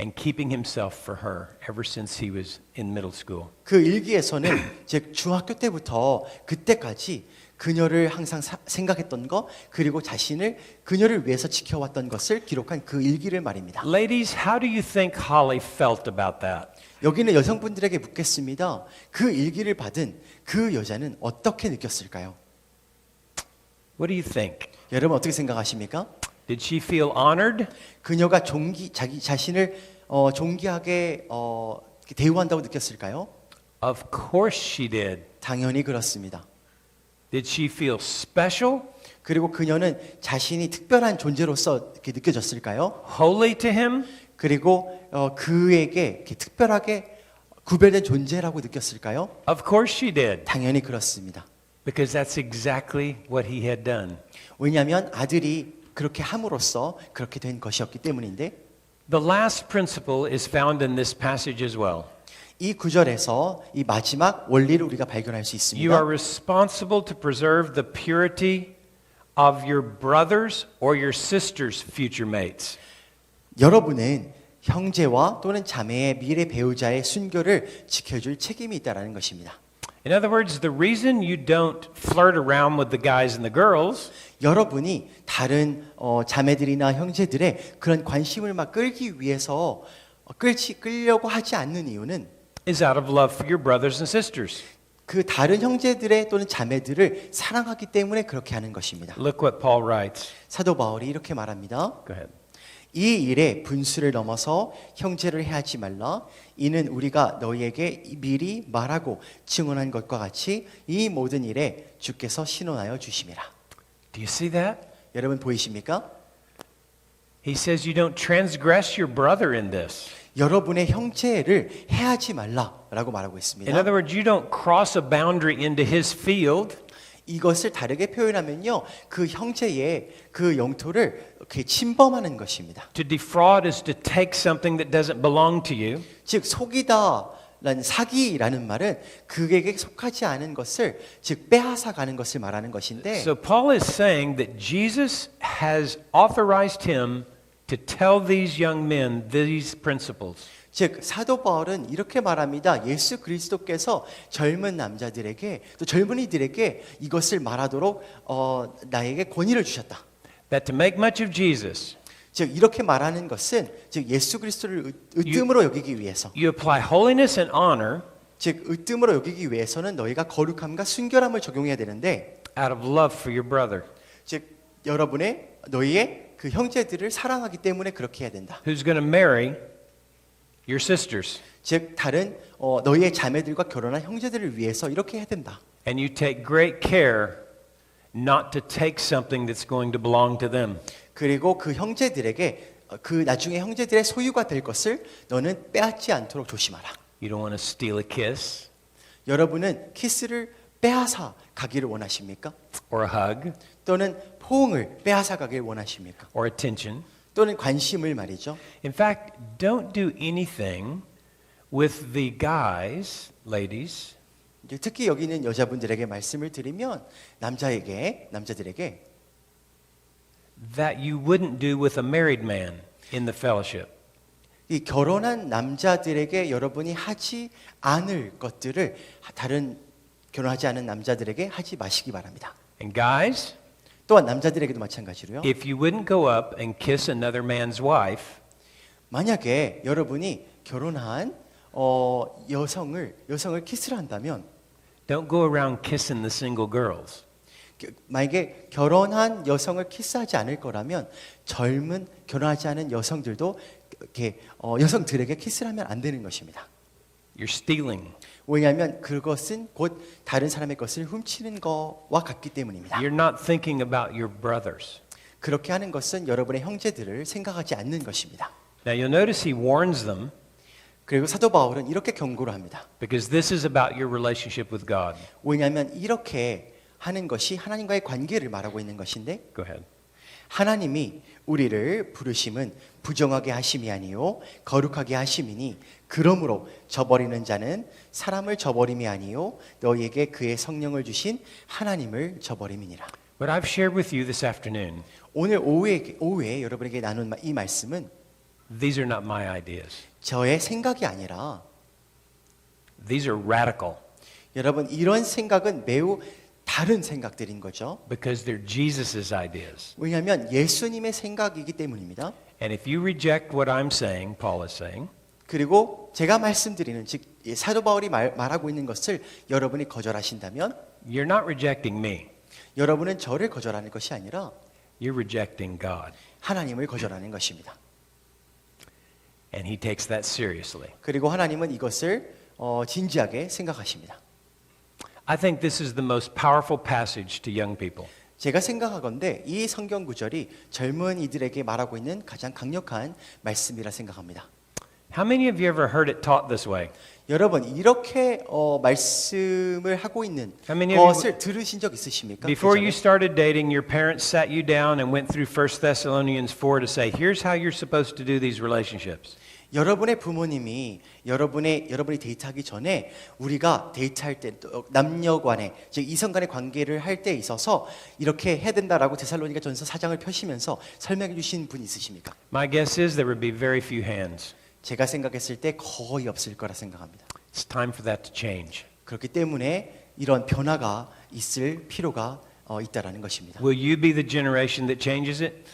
and keeping himself for her ever since he was in middle school. 그 일기에서는 즉 중학교 때부터 그때까지 그녀를 항상 생각했던 것, 그리고 자신을 그녀를 위해서 지켜왔던 것을 기록한 그 일기를 말입니다. Ladies, how do you think Holly felt about that? 여기는 여성분들에게 묻겠습니다. 그 일기를 받은 그 여자는 어떻게 느꼈을까요? What do you think? 여러분 어떻게 생각하십니까? Did she feel honored? 그녀가 자기 자신을 존귀하게 대우한다고 느꼈을까요? Of course she did. 당연히 그렇습니다. Did she feel special? 그리고 그녀는 자신이 특별한 존재로서 이렇게 느껴졌을까요? Holy to him? 그리고 그에게 이렇게 특별하게 구별된 존재라고 느꼈을까요? Of course she did. 당연히 그렇습니다. Because that's exactly what he had done. 왜냐하면 아들이 그렇게 함으로써 그렇게 된 것이었기 때문인데, The last principle is found in this passage as well. 이 구절에서 이 마지막 원리를 우리가 발견할 수 You are 있습니다. responsible to preserve the purity of your brothers or your sisters' future mates. 여러분은 형제와 또는 자매의 미래 배우자의 순교를 지켜줄 책임이 있다는 것입니다. In other words, the reason you don't flirt around with the guys and the girls 여러분이 다른 자매들이나 형제들의 그런 관심을 막 끌기 위해서 끌려고 하지 않는 이유는 is out of love for your brothers and sisters. 그 다른 형제들의 또는 자매들을 사랑하기 때문에 그렇게 하는 것입니다. Look what Paul writes. 사도 바울이 이렇게 말합니다. Go ahead. 이 일에 분수를 넘어서 형제를 해하지 말라. 이는 우리가 너희에게 미리 말하고 증언한 것과 같이 이 모든 일에 주께서 신원하여 주심이라. Do you see that? 여러분 보이십니까? He says you don't transgress your brother in this. 여러분의 형제를 해하지 말라라고 말하고 In 있습니다. other words, you don't cross a boundary into his field. 이것을 다르게 표현하면요, 그 형제의 그 영토를 이렇게 침범하는 것입니다. To defraud is to take something that doesn't belong to you. 즉 속이다라는 사기라는 말은 그에게 속하지 않은 것을 즉 빼앗아 가는 것을 말하는 것인데, So Paul is saying that Jesus has authorized him to tell these young men these principles. 즉 사도 바울은 이렇게 말합니다. 예수 그리스도께서 젊은 남자들에게 또 젊은이들에게 이것을 말하도록 나에게 권위를 주셨다. That to make much of Jesus, 즉 이렇게 말하는 것은 즉 예수 그리스도를 으뜸으로 여기기 위해서, you apply holiness and honor 즉 으뜸으로 여기기 위해서는 너희가 거룩함과 순결함을 적용해야 되는데, out of love for your brother, 즉 너희의 그 형제들을 사랑하기 때문에 그렇게 해야 된다. who's going to marry your sisters. 즉 다른 너희의 자매들과 결혼한 형제들을 위해서 이렇게 해야 된다. And you take great care not to take something that's going to belong to them. 그리고 그 형제들에게 그 나중에 형제들의 소유가 될 것을 너는 빼앗지 않도록 조심하라. You don't want to steal a kiss 여러분은 키스를 빼앗아 가기를 원하십니까? or a hug 또는 포옹을 빼앗아 가기를 원하십니까? or attention. 또는 관심을 말이죠. In fact, don't do anything with the guys, ladies, 이제 특히 여기 있는 여자분들에게 말씀을 드리면 남자들에게 that you wouldn't do with a married man in the fellowship. 이 결혼한 남자들에게 여러분이 하지 않을 것들을 다른 결혼하지 않은 남자들에게 하지 마시기 바랍니다. And guys, 또한 남자들에게도 마찬가지로요. if you wouldn't go up and kiss another man's wife, 만약에 여러분이 결혼한 여성을 키스를 한다면 don't go around kissing the single girls. 만약에 결혼한 여성을 키스하지 않을 거라면 젊은 결혼하지 않은 여성들도 이렇게 여성들에게 키스를 하면 안 되는 것입니다. You're stealing. 왜냐하면 그것은 곧 다른 사람의 것을 훔치는 것과 같기 때문입니다. You're not thinking about your brothers. 그렇게 하는 것은 여러분의 형제들을 생각하지 않는 것입니다. Now you'll notice he warns them 그리고 사도 바울은 이렇게 경고를 합니다. because this is about your relationship with God. 왜냐하면 이렇게 하는 것이 하나님과의 관계를 말하고 있는 것인데 Go ahead. 하나님이 우리를 부르심은 부정하게 하심이 아니요 거룩하게 하심이니 그러므로 저버리는 자는 사람을 저버림이 아니요 너희에게 그의 성령을 주신 하나님을 저버림이니라. What I've shared with you this afternoon, 오늘 오후에 여러분에게 나눈 이 말씀은 these are not my ideas. 저의 생각이 아니라 These are radical 여러분 이런 생각은 매우 다른 생각들인 거죠. because they're Jesus's ideas. 왜냐하면 예수님의 생각이기 때문입니다. And if you reject what I'm saying, Paul is saying, 그리고 제가 말씀드리는 즉 사도 바울이 말하고 있는 것을 여러분이 거절하신다면 you're not rejecting me. 여러분은 저를 거절하는 것이 아니라 You're rejecting God. 하나님을 거절하는 것입니다. And he takes that seriously. 그리고 하나님은 이것을 진지하게 생각하십니다. I think this is the most powerful passage to young people. 제가 생각하건대 이 성경 구절이 젊은이들에게 말하고 있는 가장 강력한 말씀이라 생각합니다. How many of you ever heard it taught this way? 여러분 이렇게 말씀을 하고 있는 How many of you- 것을 들으신 적 있으십니까? Before 그 you 전에? started dating, your parents sat you down and went through 1 Thessalonians 4 to say, here's how you're supposed to do these relationships. 여러분의 부모님이 여러분이 데이트하기 전에 우리가 데이트할 때 남녀간의 즉 이성간의 관계를 할 때 있어서 이렇게 해야 된다라고 데살로니가 전서 4장을 펴시면서 설명해 주신 분 있으십니까? My guess is there would be very few hands. 제가 생각했을 때 거의 없을 거라 생각합니다. It's time for that to change. 그렇기 때문에 이런 변화가 있을 필요가 있다라는 것입니다. Will you be the generation that changes it?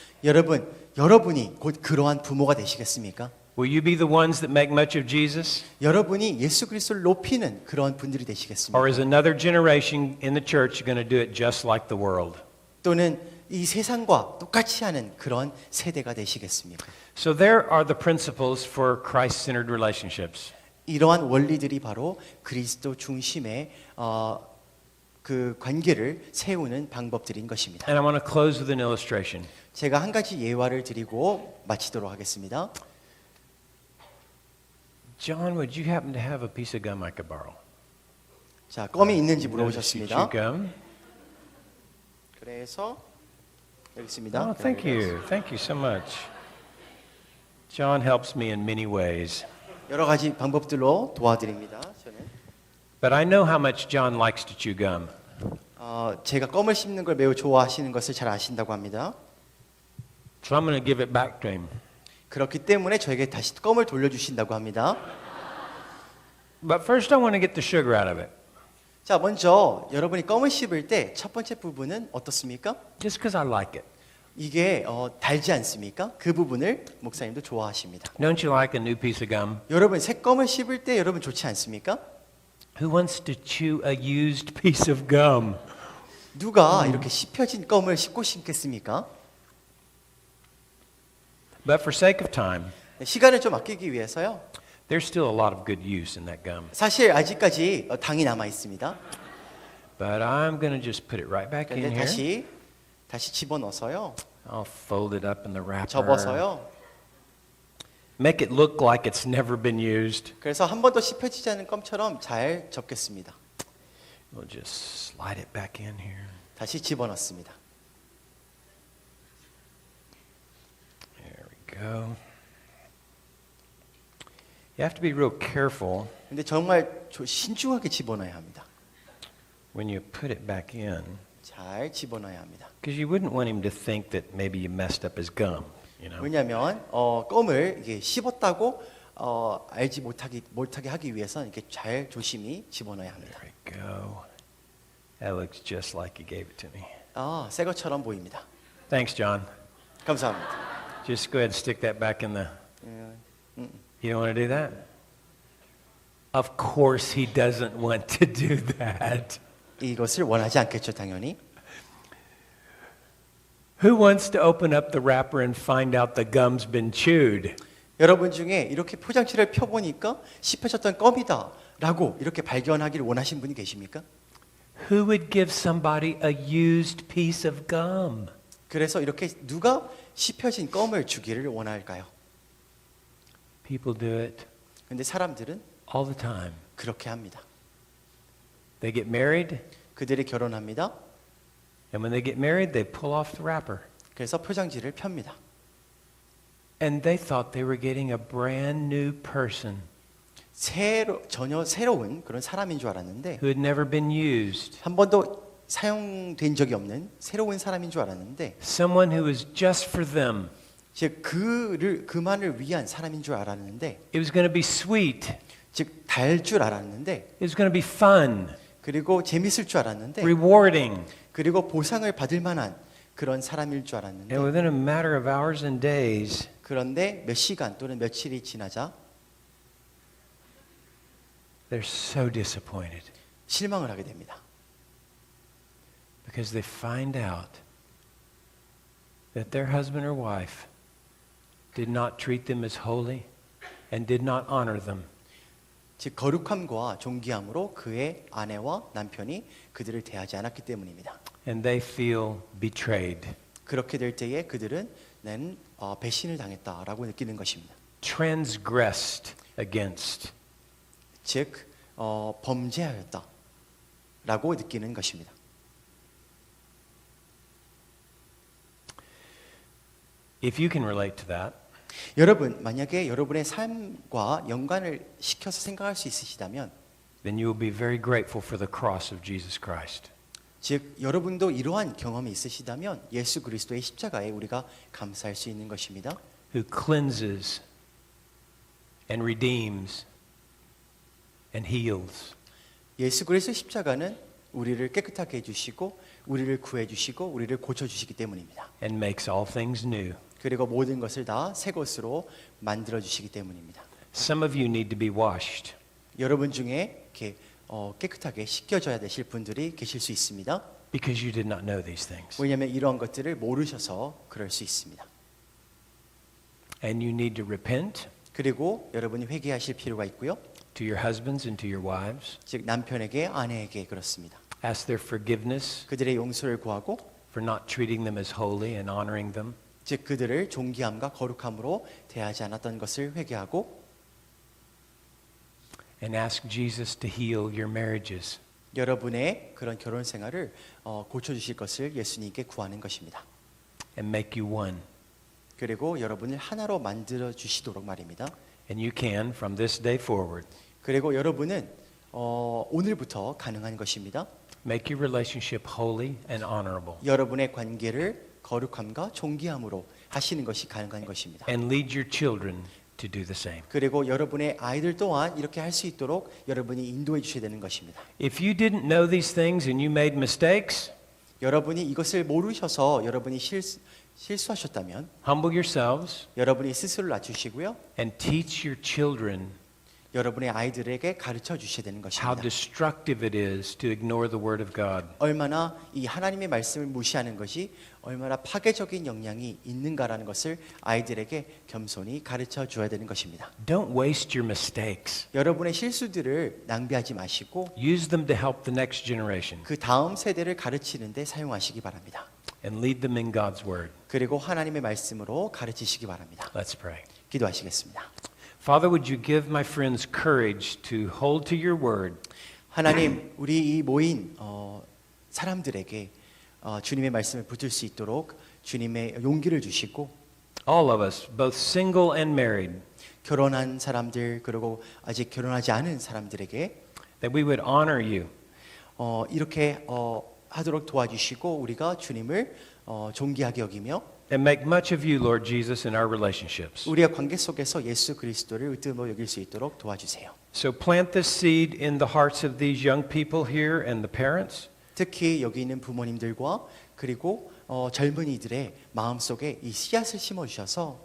여러분이 곧 그러한 부모가 되시겠습니까? Will you be the ones that make much of Jesus? 여러분이 예수 그리스도를 높이는 그러한 분들이 되시겠습니까? Or is another generation in the church going to do it just like the world? 또는 이 세상과 똑같이 하는 그런 세대가 되시겠습니까? So there are the principles for Christ-centered relationships. 이러한 원리들이 바로 그리스도 중심의 그 관계를 세우는 방법들인 것입니다. And I want to close with an illustration. 제가 한 가지 예화를 드리고 마치도록 하겠습니다. John, would you happen to have a piece of gum I could borrow? 자, 껌이 있는지 Notice you chew 물어보셨습니다. gum. 그래서 여기 있습니다. Oh, thank you. Thank you so much. John helps me in many ways. 여러 가지 방법들로 도와드립니다. 저는 But I know how much John likes to chew gum. 제가 껌을 씹는 걸 매우 좋아하시는 것을 잘 아신다고 합니다. So I'm going to give it back to him. 그렇기 때문에 저에게 다시 껌을 돌려주신다고 합니다. But first I want to get the sugar out of it. 자, 먼저 여러분이 껌을 씹을 때 첫 번째 부분은 어떻습니까? Just because I like it. 이게 달지 않습니까? 그 부분을 목사님도 좋아하십니다. Don't you like a new piece of gum? 여러분 새 껌을 씹을 때 여러분 좋지 않습니까? Who wants to chew a used piece of gum? 누가 이렇게 씹혀진 껌을 씹고 싶겠습니까? But for sake of time, 시간을 좀 아끼기 위해서요. There's still a lot of good use in that gum. 사실 아직까지 당이 남아 있습니다. But I'm going to just put it right back in 그런데 here. 다시 집어넣어서요. I'll fold it up in the wrapper. 접어서요. Make it look like it's never been used. 그래서 한 번도 씹혀지지 않은 껌처럼 잘 접겠습니다. We'll just slide it back in here. 다시 집어넣습니다. There we go. You have to be real careful 근데 정말 신중하게 집어넣어야 합니다. when you put it back in, 잘 집어넣어야 합니다. because you wouldn't want him to think that maybe you messed up his gum. You know. 왜냐하면 껌을 이게 씹었다고 알지 못하게 하기 위해서는 이렇게 잘 조심히 집어넣어야 합니다. There we go. That looks just like you gave it to me. 새 것처럼 보입니다. Thanks, John. 감사합니다. Just go ahead and stick that back in the. You don't want to do that? Of course, he doesn't want to do that. 이것을 원하지 않겠죠, 당연히. Who wants to open up the wrapper and find out the gum's been chewed? 여러분 중에 이렇게 포장지를 펴보니까 씹혀졌던 껌이다라고 이렇게 발견하기를 원하신 분이 계십니까? Who would give somebody a used piece of gum? 그래서 이렇게 누가 씹혀진 껌을 주기를 원할까요? People do it 근데 사람들은 all the time. 그렇게 합니다. They get married, 그들이 결혼합니다. and when they get married, they pull off the wrapper. 그래서 포장지를 펴니다. And they thought they were getting a brand new person 전혀 새로운 그런 사람인 줄 알았는데 who had never been used. 한 번도 사용된 적이 없는 새로운 사람인 줄 알았는데 Someone who was just for them. 즉 그만을 위한 사람인 줄 알았는데 It was going to be sweet. 즉 달 줄 알았는데 It was going to be fun, 그리고 재밌을 줄 알았는데 rewarding. 그리고 보상을 받을 만한 그런 사람일 줄 알았는데 And within a matter of hours and days, 그런데 몇 시간 또는 며칠이 지나자 they're so disappointed 실망을 하게 됩니다. because they find out that their husband or wife did not treat them as holy and did not honor them. 즉 거룩함과 존귀함으로 그의 아내와 남편이 그들을 대하지 않았기 때문입니다. And they feel betrayed, 그렇게 될 때에 그들은 나는 배신을 당했다라고 느끼는 것입니다. transgressed against. 즉 범죄하였다라고 느끼는 것입니다. If you can relate to that, 여러분 만약에 여러분의 삶과 연관을 시켜서 생각할 수 있으시다면 then you will be very grateful for the cross of Jesus Christ. 즉 여러분도 이러한 경험이 있으시다면 예수 그리스도의 십자가에 우리가 감사할 수 있는 것입니다. Who cleanses and redeems and heals. 예수 그리스도의 십자가는 우리를 깨끗하게 해주시고 우리를 구해주시고 우리를 고쳐주시기 때문입니다. And makes all things new. 그리고 모든 것을 다 새 것으로 만들어주시기 때문입니다. Some of you need to be washed. 여러분 중에 이렇게 깨끗하게 씻겨져야 되실 분들이 계실 수 있습니다. Because you did not know these things. 왜냐하면 이런 것들을 모르셔서 그럴 수 있습니다. And you need to repent 그리고 여러분이 회개하실 필요가 있고요. to your husbands and to your wives. 즉 남편에게 아내에게 그렇습니다. Ask their forgiveness 그들의 용서를 구하고 for not treating them as holy and honoring them. 즉 그들을 존귀함과 거룩함으로 대하지 않았던 것을 회개하고 And ask Jesus to heal your marriages. 여러분의 그런 결혼 생활을 고쳐주실 것을 예수님께 구하는 것입니다. And make you one. 그리고 여러분을 하나로 만들어 주시도록 말입니다. And you can, from this day forward, 그리고 여러분은 오늘부터 가능한 것입니다. make your relationship holy and honorable. 여러분의 관계를 거룩함과 존귀함으로 하시는 것이 가능한 것입니다. And lead your children to do the same. 그리고 여러분의 아이들 또한 이렇게 할 수 있도록 여러분이 인도해 주셔야 되는 것입니다. If you didn't know these things and you made mistakes, 여러분이 이것을 모르셔서 여러분이 실수하셨다면 humble yourselves 여러분이 스스로 낮추시고요. and teach your children 여러분의 아이들에게 가르쳐 주셔야 되는 how 것입니다. destructive it is to ignore the Word of God. 얼마나 이 하나님의 말씀을 무시하는 것이 얼마나 파괴적인 영향이 있는가라는 것을 아이들에게 겸손히 가르쳐 줘야 되는 것입니다. Don't waste your mistakes. 여러분의 실수들을 낭비하지 마시고 Use them to help the next generation 그 다음 세대를 가르치는 데 사용하시기 바랍니다. and lead them in God's Word. 그리고 하나님의 말씀으로 가르치시기 바랍니다. Let's pray. 기도하시겠습니다. Father, would you give my friends courage to hold to your word? 하나님, 우리 이 모인 사람들에게 주님의 말씀을 붙들 수 있도록 주님의 용기를 주시고 All of us, both single and married, 결혼한 사람들 그리고 아직 결혼하지 않은 사람들에게 that we would honor you 이렇게 하도록 도와주시고 우리가 주님을 존귀하게 여기며 and make much of you, Lord Jesus, in our relationships. 우리의 관계 속에서 예수 그리스도를 으뜸으로 여길 수 있도록 도와주세요. So plant this seed in the hearts of these young people here and the parents. 특히 여기 있는 부모님들과 그리고 젊은이들의 마음속에 이 씨앗을 심어주셔서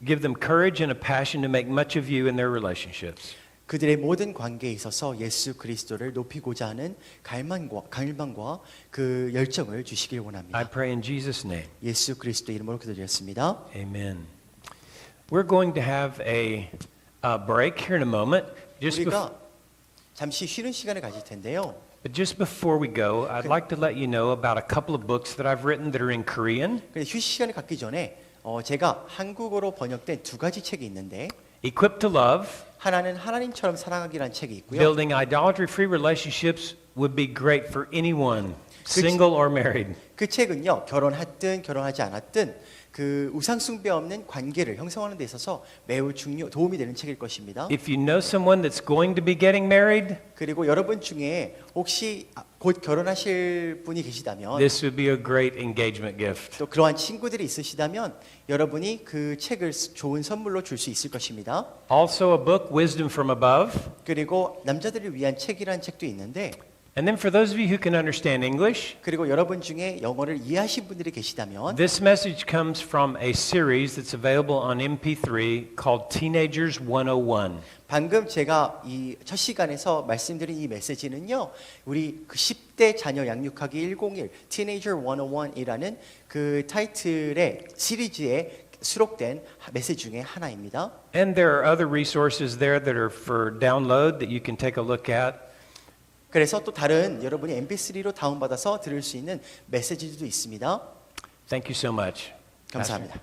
Give them courage and a passion to make much of you in their relationships. 그들의 모든 관계에 있어서 예수 그리스도를 높이고자 하는 갈망과 그 열정을 주시길 I 원합니다. pray in Jesus' name. 예수 그리스도 이름으로 기도드렸습니다. Amen. We're going to have a break here in a moment. 우리가 잠시 쉬는 시간을 가질 텐데요. But just before we go, I'd like to let you know about a couple of books that I've written that are in Korean. 근데 휴식 시간을 갖기 전에 제가 한국어로 번역된 두 가지 책이 있는데 Equipped to Love, 하나는 하나님처럼 사랑하기라는 책이 있고요. Building Idolatry-Free Relationships would be great for anyone, single or married. 그 책은요, 결혼했든 결혼하지 않았든 그 우상 숭배 없는 관계를 형성하는 데 있어서 매우 도움이 되는 책일 것입니다. If you know someone that's going to be getting married, 그리고 여러분 중에 혹시 곧 결혼하실 분이 계시다면 this would be a great engagement gift. 또 그러한 친구들이 있으시다면 여러분이 그 책을 좋은 선물로 줄 수 있을 것입니다. Also a book, Wisdom from Above. 그리고 남자들을 위한 책이라는 책도 있는데 And then for those of you who can understand English, 그리고 여러분 중에 영어를 이해하신 분들이 계시다면 this message comes from a series that's available on MP3 called Teenagers 101. 방금 제가 이 첫 시간에서 말씀드린 이 메시지는요, 우리 그 10대 자녀 양육하기 101 Teenager 101이라는 그 타이틀의 시리즈에 수록된 메시지 중에 하나입니다. And there are other resources there that are for download that you can take a look at. 그래서 또 다른 여러분이 MP3로 다운받아서 들을 수 있는 메시지도 있습니다. Thank you so much. 감사합니다.